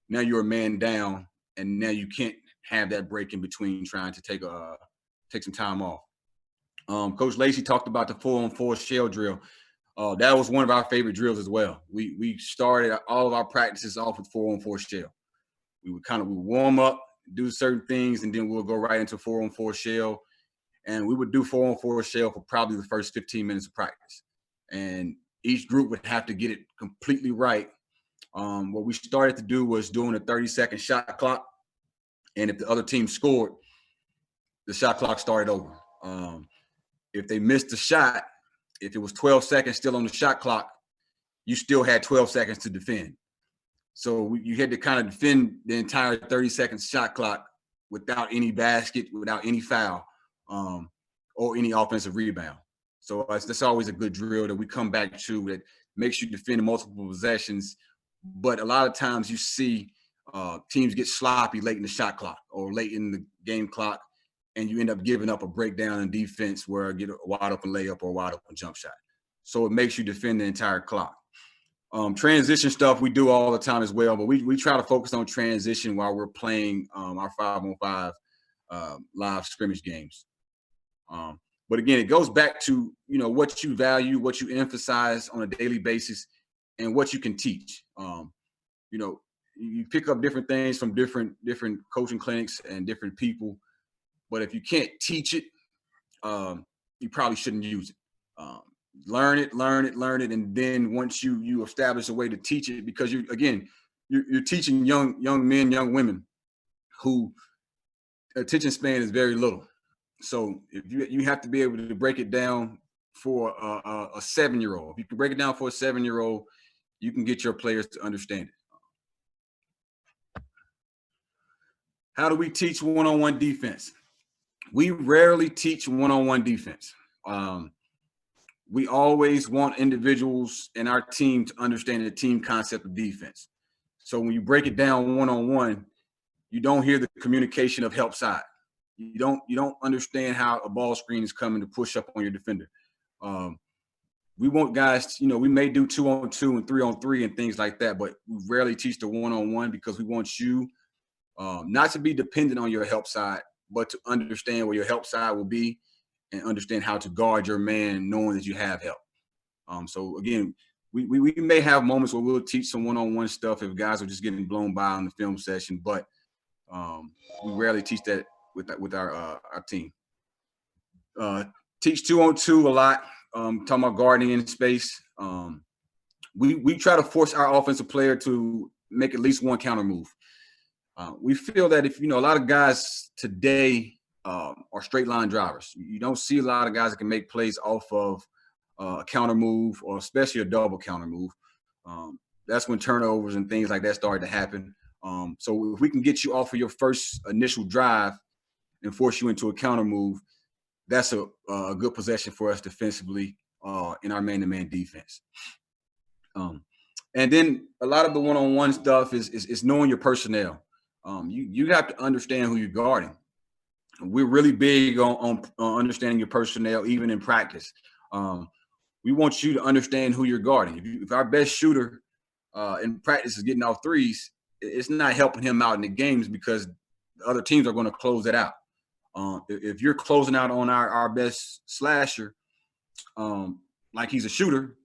Speaker 3: now you're a man down, and now you can't have that break in between trying to take some time off. Coach Lacey talked about the 4-on-4 shell drill. That was one of our favorite drills as well. We started all of our practices off with 4-on-4 shell. We would warm up, do certain things, and then we'll go right into 4-on-4 shell. and we would do 4-on-4 shell for probably the first 15 minutes of practice. And each group would have to get it completely right. What we started to do was doing a 30-second shot clock. And if the other team scored, the shot clock started over. If they missed the shot, if it was 12 seconds still on the shot clock, you still had 12 seconds to defend. So you had to kind of defend the entire 30-second shot clock without any basket, without any foul, or any offensive rebound. So that's always a good drill that we come back to that makes you defend multiple possessions. But a lot of times you see teams get sloppy late in the shot clock or late in the game clock, and you end up giving up a breakdown in defense where you get a wide open layup or a wide open jump shot. So it makes you defend the entire clock. Transition stuff we do all the time as well, but we try to focus on transition while we're playing our 5-on-5 live scrimmage games. But again, it goes back to, what you value, what you emphasize on a daily basis, and what you can teach. You pick up different things from different coaching clinics and different people, but if you can't teach it, you probably shouldn't use it. Learn it, and then once you establish a way to teach it, because you're teaching young men, young women who attention span is very little. So if you have to be able to break it down for a 7-year-old. If you can break it down for a 7-year-old, you can get your players to understand it. How do we teach one-on-one defense? We rarely teach one-on-one defense. We always want individuals in our team to understand the team concept of defense. So when you break it down one-on-one, you don't hear the communication of help side. You don't understand how a ball screen is coming to push up on your defender. We want guys, we may do 2-on-2 and 3-on-3 and things like that, but we rarely teach the one-on-one because we want you not to be dependent on your help side, but to understand where your help side will be and understand how to guard your man knowing that you have help. So again, we may have moments where we'll teach some one-on-one stuff if guys are just getting blown by on the film session, but we rarely teach that with our team. Teach 2-on-2 a lot. Talking about guarding in space. We try to force our offensive player to make at least one counter move. We feel that if, a lot of guys today are straight line drivers. You don't see a lot of guys that can make plays off of a counter move or especially a double counter move. That's when turnovers and things like that start to happen. So if we can get you off of your first initial drive and force you into a counter move, that's a good possession for us defensively in our man-to-man defense. And then a lot of the one-on-one stuff is knowing your personnel. You have to understand who you're guarding. We're really big on understanding your personnel, even in practice. We want you to understand who you're guarding. If our best shooter in practice is getting off threes, it's not helping him out in the games because the other teams are going to close it out. If you're closing out on our best slasher, like he's a shooter,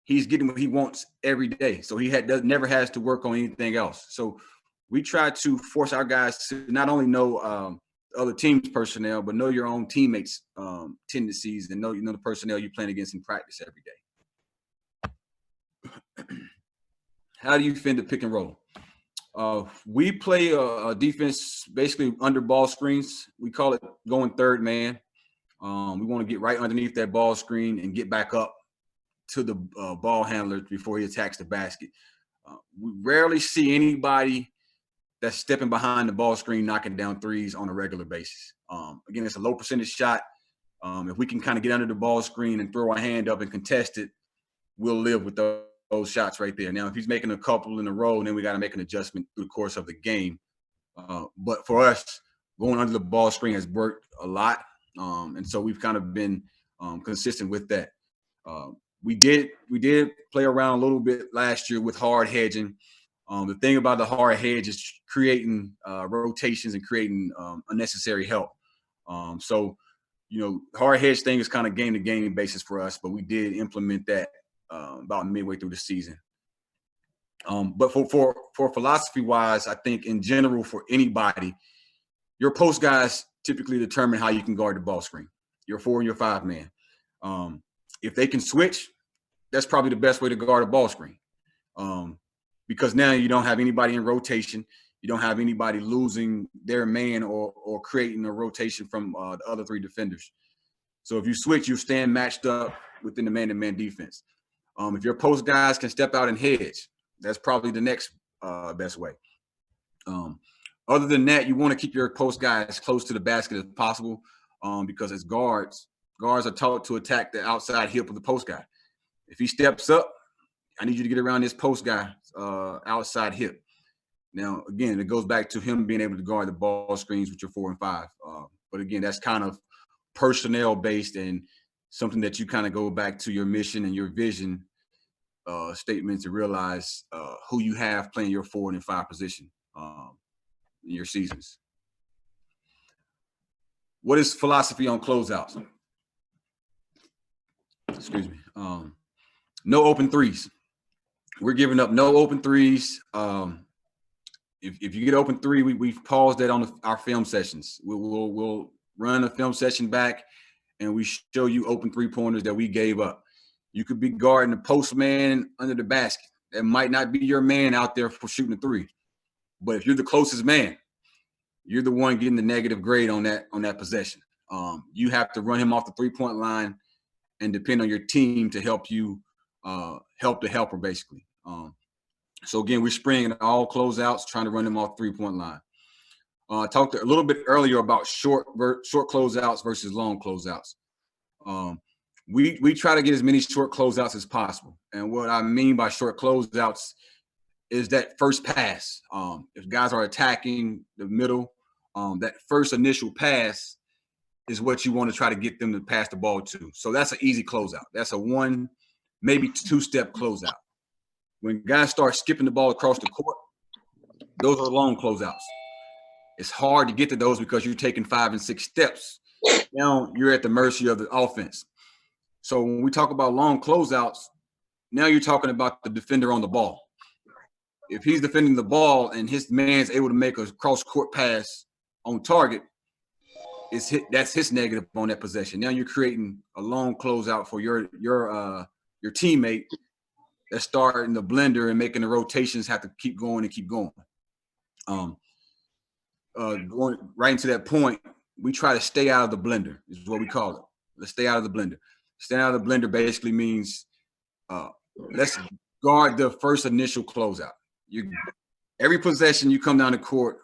Speaker 3: he's getting what he wants every day. So he never has to work on anything else. So we try to force our guys to not only know other teams' personnel, but know your own teammates' tendencies and know the personnel you're playing against in practice every day. How do you defend the pick and roll? We play a defense basically under ball screens. We call it going third man. We want to get right underneath that ball screen and get back up to the ball handler before he attacks the basket. We rarely see anybody that's stepping behind the ball screen knocking down threes on a regular basis. Again, it's a low percentage shot. If we can kind of get under the ball screen and throw our hand up and contest it, we'll live with those shots right there. Now, if he's making a couple in a row, then we got to make an adjustment through the course of the game. But for us, going under the ball screen has worked a lot. And so we've kind of been consistent with that. We did play around a little bit last year with hard hedging. The thing about the hard hedge is creating rotations and creating unnecessary help. So, hard hedge thing is kind of game-to-game basis for us, but we did implement that about midway through the season. But for philosophy-wise, I think in general for anybody, your post guys typically determine how you can guard the ball screen, your 4 and your 5 man. If they can switch, that's probably the best way to guard a ball screen, because now you don't have anybody in rotation. You don't have anybody losing their man or creating a rotation from the other 3 defenders. So if you switch, you stand matched up within the man-to-man defense. If your post guys can step out and hedge, that's probably the next best way. Other than that, you want to keep your post guy as close to the basket as possible, because as guards are taught to attack the outside hip of the post guy. If he steps up, I need you to get around this post guy outside hip. Now, again, it goes back to him being able to guard the ball screens with your 4 and 5. But again, that's kind of personnel based and something that you kind of go back to your mission and your vision statements to realize who you have playing your 4 and 5 position in your seasons. What is philosophy on closeouts? Excuse me. No open threes. We're giving up no open threes. If you get open three, we've paused that on our film sessions. We'll run a film session back, and we show you open 3-pointers that we gave up. You could be guarding the post man under the basket. That might not be your man out there for shooting a 3. But if you're the closest man, you're the one getting the negative grade on that possession. You have to run him off the 3-point line and depend on your team to help you help the helper, basically. So, again, we're spraying all closeouts, trying to run them off 3-point line. I talked a little bit earlier about short closeouts versus long closeouts. We try to get as many short closeouts as possible. And what I mean by short closeouts is that first pass. If guys are attacking the middle, that first initial pass is what you want to try to get them to pass the ball to. So that's an easy closeout. That's a 1, maybe 2-step closeout. When guys start skipping the ball across the court, those are long closeouts. It's hard to get to those because you're taking 5 and 6 steps. Now you're at the mercy of the offense. So when we talk about long closeouts, now you're talking about the defender on the ball. If he's defending the ball and his man's able to make a cross-court pass on target, that's his negative on that possession. Now you're creating a long closeout for your teammate that's starting the blender and making the rotations have to keep going and keep going. Going right into that point, we try to stay out of the blender, is what we call it. Let's stay out of the blender. Stay out of the blender basically means let's guard the first initial closeout. Every possession you come down the court,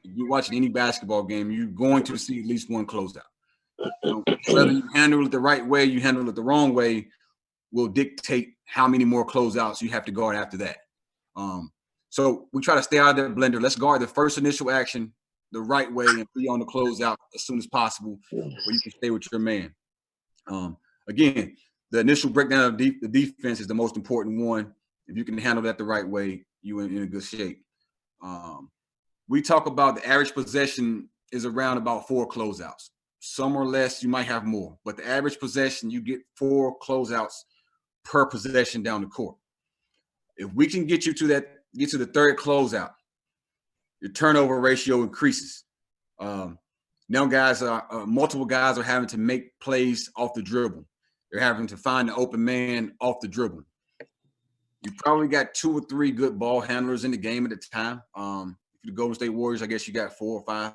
Speaker 3: if you're watching any basketball game, you're going to see at least one closeout. Whether you handle it the right way, you handle it the wrong way, will dictate how many more closeouts you have to guard after that. So we try to stay out of that blender. Let's guard the first initial action the right way and be on the closeout as soon as possible where you can stay with your man. Again, the initial breakdown of the defense is the most important one. If you can handle that the right way, you're in a good shape. We talk about the average possession is around about 4 closeouts. Some or less, you might have more. But the average possession, you get 4 closeouts per possession down the court. If we can get you to the 3rd closeout, your turnover ratio increases. Now multiple guys are having to make plays off the dribble. They're having to find the open man off the dribble. You probably got 2 or 3 good ball handlers in the game at the time. If the Golden State Warriors, I guess you got 4 or 5.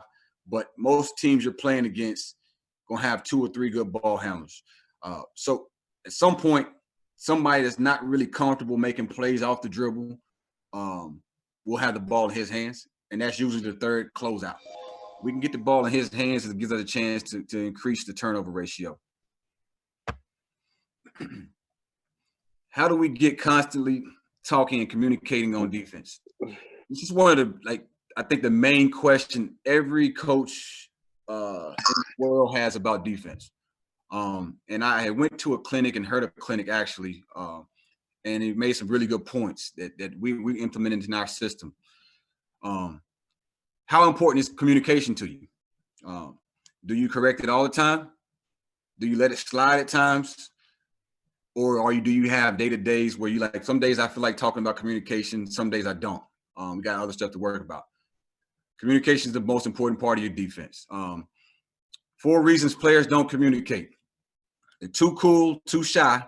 Speaker 3: But most teams you're playing against going to have 2 or 3 good ball handlers. So at some point, somebody that's not really comfortable making plays off the dribble will have the ball in his hands, and that's usually the 3rd closeout. We can get the ball in his hands, it gives us a chance to increase the turnover ratio. How do we get constantly talking and communicating on defense? This is one of the, I think the main question every coach in the world has about defense. And I went to a clinic and heard a clinic actually, and it made some really good points that we implemented in our system. How important is communication to you? Do you correct it all the time? Do you let it slide at times? Or do you have day-to-days where you some days I feel like talking about communication, some days I don't. We got other stuff to worry about. Communication is the most important part of your defense. 4 reasons players don't communicate. They're too cool, too shy,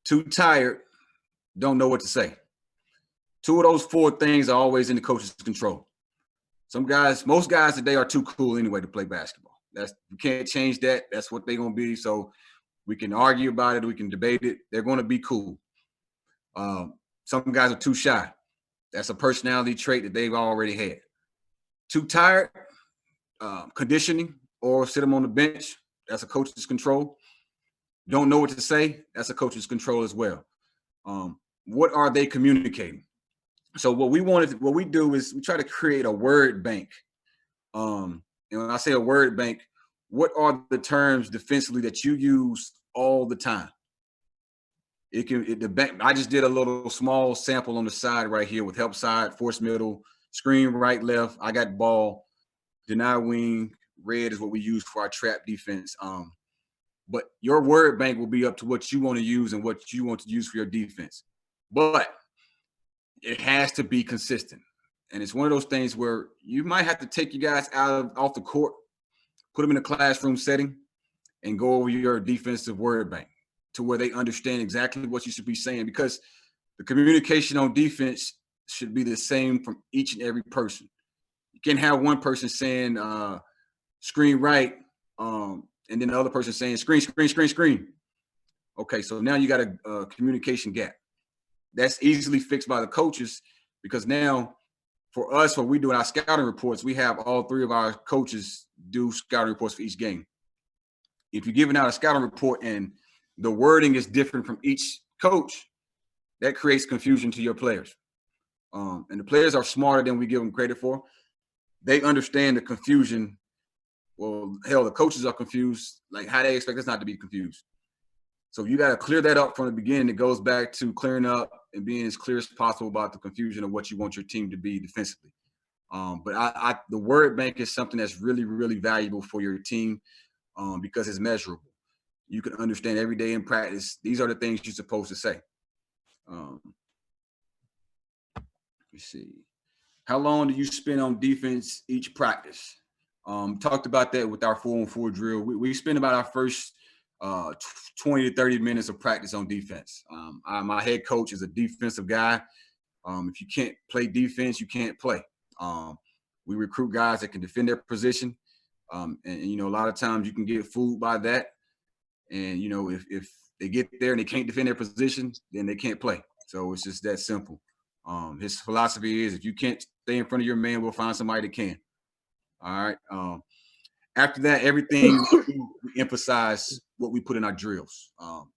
Speaker 3: too tired, don't know what to say. 2 of those 4 things are always in the coach's control. Most guys today are too cool anyway to play basketball. You can't change that. That's what they're going to be. So we can argue about it. We can debate it. They're going to be cool. Some guys are too shy. That's a personality trait that they've already had. Too tired, conditioning, or sit them on the bench. That's a coach's control. Don't know what to say. That's a coach's control as well. What are they communicating? So what we do is we try to create a word bank. And when I say a word bank, what are the terms defensively that you use all the time? I just did a little small sample on the side right here with help side, force middle, screen right, left. I got ball, deny wing, red is what we use for our trap defense. But your word bank will be up to what you want to use and what you want to use for your defense. But it has to be consistent. And it's one of those things where you might have to take you guys off the court, put them in a classroom setting, and go over your defensive word bank to where they understand exactly what you should be saying, because the communication on defense should be the same from each and every person. You can't have one person saying screen right, and then the other person saying screen, screen, screen, screen. Okay, so now you got a communication gap. That's easily fixed by the coaches, because now for us, when we do our scouting reports, we have all 3 of our coaches do scouting reports for each game. If you're giving out a scouting report and the wording is different from each coach, that creates confusion to your players. And the players are smarter than we give them credit for. They understand the confusion. Well, hell, the coaches are confused. Like, how they expect us not to be confused? So you got to clear that up from the beginning. It goes back to clearing up and being as clear as possible about the confusion of what you want your team to be defensively. But the word bank is something that's really, really valuable for your team because it's measurable. You can understand every day in practice, these are the things you're supposed to say. Let's see. How long do you spend on defense each practice? Talked about that with our 4-on-4 drill. We spend about our first 20 to 30 minutes of practice on defense. My head coach is a defensive guy. If you can't play defense, you can't play. We recruit guys that can defend their position. And a lot of times you can get fooled by that. And, if they get there and they can't defend their position, then they can't play. So it's just that simple. His philosophy is, if you can't stay in front of your man, we'll find somebody that can. All right. After that, everything we emphasize what we put in our drills. All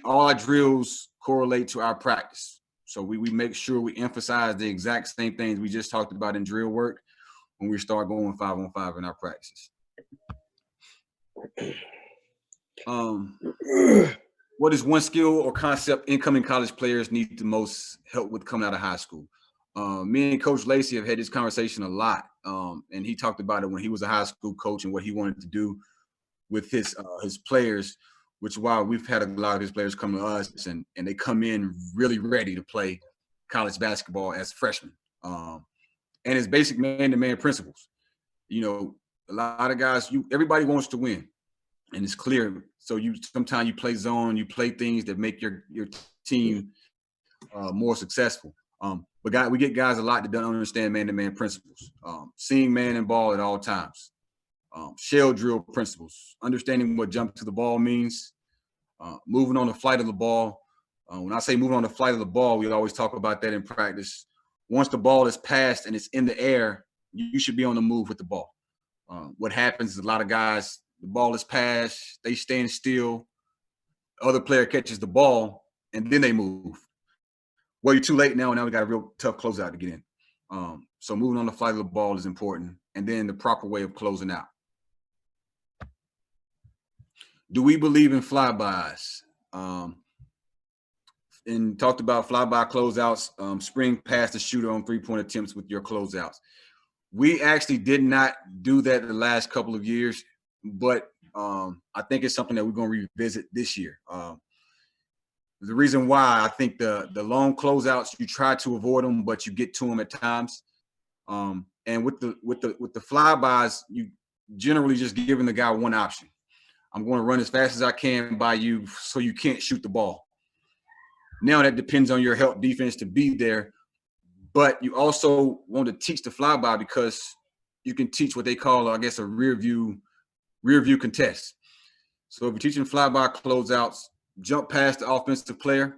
Speaker 3: our drills correlate to our practice. So we make sure we emphasize the exact same things we just talked about in drill work when we start going 5-on-5 in our practices. What is one skill or concept incoming college players need the most help with coming out of high school? Me and Coach Lacey have had this conversation a lot, and he talked about it when he was a high school coach and what he wanted to do with his players, which is why we've had a lot of his players come to us, and they come in really ready to play college basketball as freshmen. And it's basic man-to-man principles. A lot of guys, everybody wants to win, and it's clear. So sometimes you play zone, you play things that make your team more successful. But we get guys a lot that don't understand man-to-man principles. Seeing man and ball at all times. Shell drill principles. Understanding what jump to the ball means. Moving on the flight of the ball. When I say moving on the flight of the ball, we always talk about that in practice. Once the ball is passed and it's in the air, you should be on the move with the ball. What happens is a lot of guys, the ball is passed, they stand still, the other player catches the ball, and then they move. Well, you're too late now, and now we got a real tough closeout to get in. So moving on the flight of the ball is important, and then the proper way of closing out. Do we believe in flybys? And talked about flyby closeouts, spring past the shooter on three-point attempts with your closeouts. We actually did not do that the last couple of years, but I think it's something that we're going to revisit this year. The reason why, I think the long closeouts, you try to avoid them, but you get to them at times. And with the flybys, generally just giving the guy one option. I'm going to run as fast as I can by you so you can't shoot the ball. Now that depends on your help defense to be there, but you also want to teach the flyby because you can teach what they call, I guess, a rear view contest. So if you're teaching flyby closeouts, jump past the offensive player.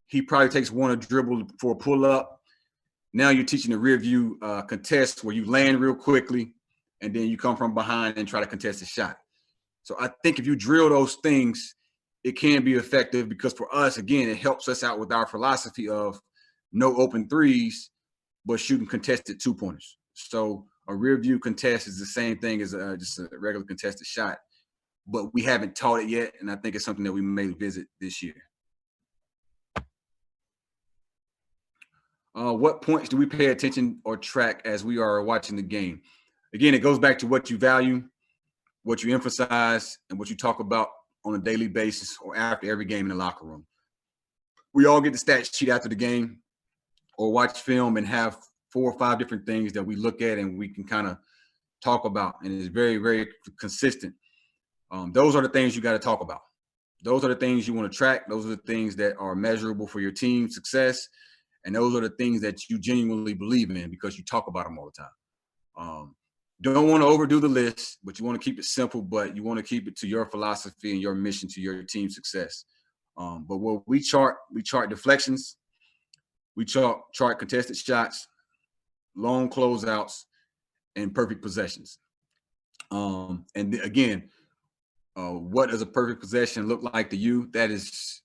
Speaker 3: He probably takes one a dribble for a pull up. Now you're teaching a rear view contest where you land real quickly and then you come from behind and try to contest the shot. So I think if you drill those things, it can be effective because for us, again, it helps us out with our philosophy of no open threes, but shooting contested 2-pointers. So a rear view contest is the same thing as just a regular contested shot, but we haven't taught it yet, and I think it's something that we may visit this year. What points do we pay attention or track as we are watching the game? Again, it goes back to what you value, what you emphasize, and what you talk about on a daily basis or after every game in the locker room. We all get the stat sheet after the game or watch film and have 4 or 5 different things that we look at and we can kind of talk about, and it's very, very consistent. Those are the things you got to talk about. Those are the things you want to track. Those are the things that are measurable for your team's success, and those are the things that you genuinely believe in because you talk about them all the time. Don't want to overdo the list, but you want to keep it simple, but you want to keep it to your philosophy and your mission to your team's success. But what we chart deflections, we chart contested shots, long closeouts, and perfect possessions. And again, what does a perfect possession look like to you? That is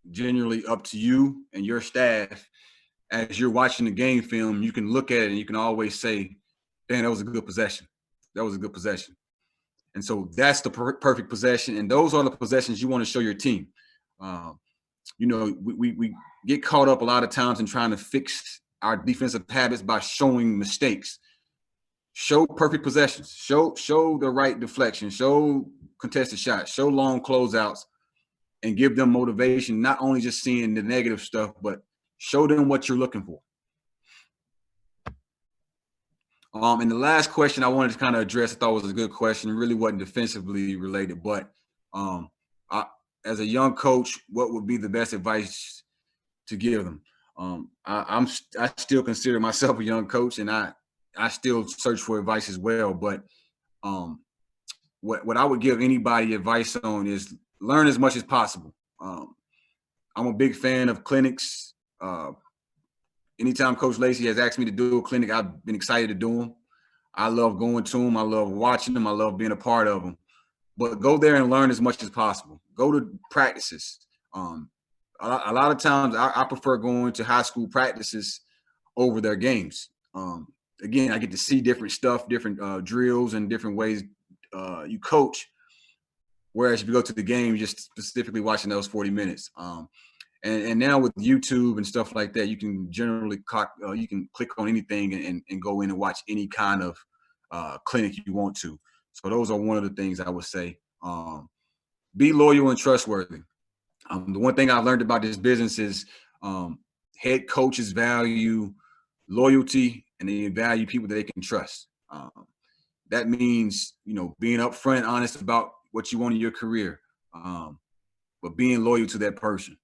Speaker 3: generally up to you and your staff. As you're watching the game film, you can look at it and you can always say, "Man, that was a good possession. That was a good possession." And so that's the perfect possession, and those are the possessions you want to show your team. We get caught up a lot of times in trying to fix our defensive habits by showing mistakes. Show perfect possessions. Show the right deflection. Show contested shots. Show long closeouts, and give them motivation. Not only just seeing the negative stuff, but show them what you're looking for. And the last question I wanted to kind of address, I thought was a good question. It really wasn't defensively related, but as a young coach, what would be the best advice to give them? I still consider myself a young coach, and I still search for advice as well. But what I would give anybody advice on is learn as much as possible. I'm a big fan of clinics. Anytime Coach Lacey has asked me to do a clinic, I've been excited to do them. I love going to them. I love watching them. I love being a part of them. But go there and learn as much as possible. Go to practices. A lot of times I prefer going to high school practices over their games. Again, I get to see different stuff, different drills and different ways you coach. Whereas if you go to the game, you're just specifically watching those 40 minutes. And now with YouTube and stuff like that, you can generally you can click on anything and go in and watch any kind of clinic you want to. So those are one of the things I would say. Be loyal and trustworthy. The one thing I've learned about this business is head coaches value loyalty and they value people that they can trust. That means, being upfront, honest about what you want in your career, but being loyal to that person.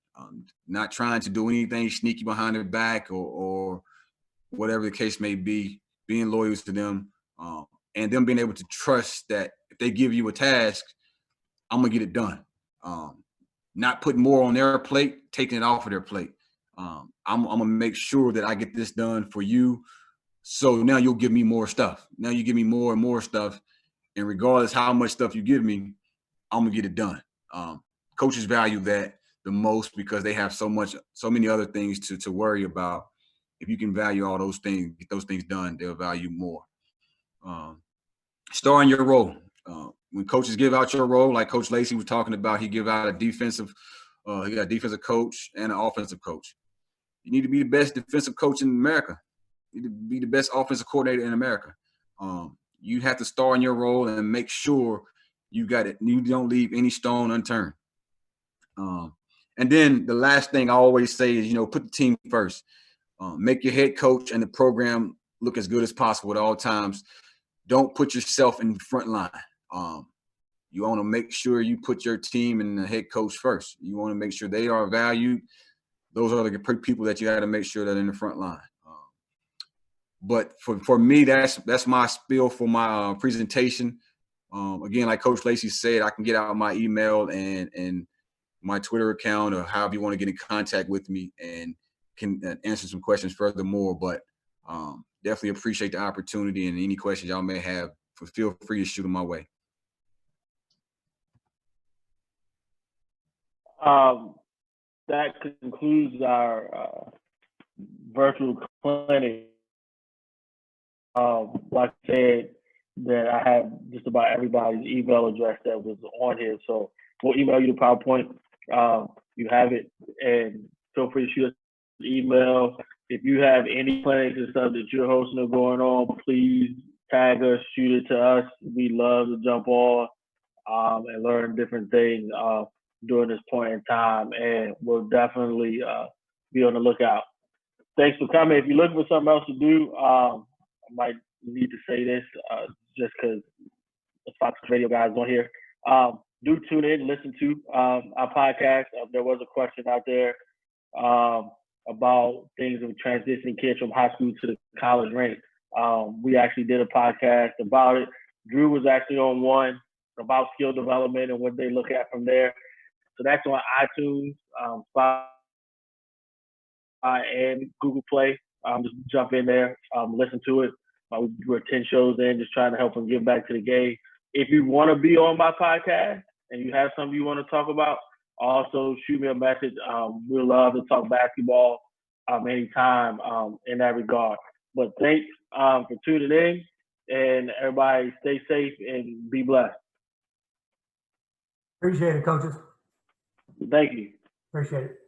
Speaker 3: Not trying to do anything sneaky behind their back or whatever the case may be, being loyal to them, and them being able to trust that if they give you a task, I'm going to get it done. Not putting more on their plate, taking it off of their plate. I'm going to make sure that I get this done for you. So now you'll give me more stuff. Now you give me more and more stuff. And regardless how much stuff you give me, I'm going to get it done. Coaches value that the most because they have so many other things to worry about. If you can value all those things, get those things done, they'll value more. Star in your role. When coaches give out your role, like Coach Lacey was talking about, he give out he got a defensive coach and an offensive coach. You need to be the best defensive coach in America. You need to be the best offensive coordinator in America. You have to star in your role and make sure you got it. You don't leave any stone unturned. And then the last thing I always say is, put the team first. Make your head coach and the program look as good as possible at all times. don't put yourself in the front line. You want to make sure you put your team and the head coach first. You want to make sure they are valued. Those are the people that you got to make sure that are in the front line. But for me, that's my spiel for my presentation. Again, like Coach Lacey said, I can get out my email and my Twitter account, or however you want to get in contact with me, and can answer some questions furthermore. But definitely appreciate the opportunity, and any questions y'all may have, feel free to shoot them my way.
Speaker 1: That concludes our virtual clinic. Like I said, that I have just about everybody's email address that was on here. So we'll email you the PowerPoint. You have it, and feel free to shoot us an email. If you have any clinics and stuff that you're hosting or going on, please tag us, shoot it to us. We love to jump on and learn different things during this point in time, and we'll definitely be on the lookout. Thanks for coming. If you're looking for something else to do, I might need to say this just because the Fox Radio guys on here. Do tune in, listen to our podcast. There was a question out there about things of transitioning kids from high school to the college rank. We actually did a podcast about it. Drew was actually on one about skill development and what they look at from there. So that's on iTunes, Spotify, and Google Play. Just jump in there, listen to it. We're 10 shows in, just trying to help them get back to the game. If you want to be on my podcast and you have something you want to talk about, also shoot me a message. We'd love to talk basketball anytime in that regard. But thanks for tuning in, and everybody stay safe and be blessed.
Speaker 2: Appreciate it, coaches.
Speaker 1: Thank you.
Speaker 2: Appreciate it.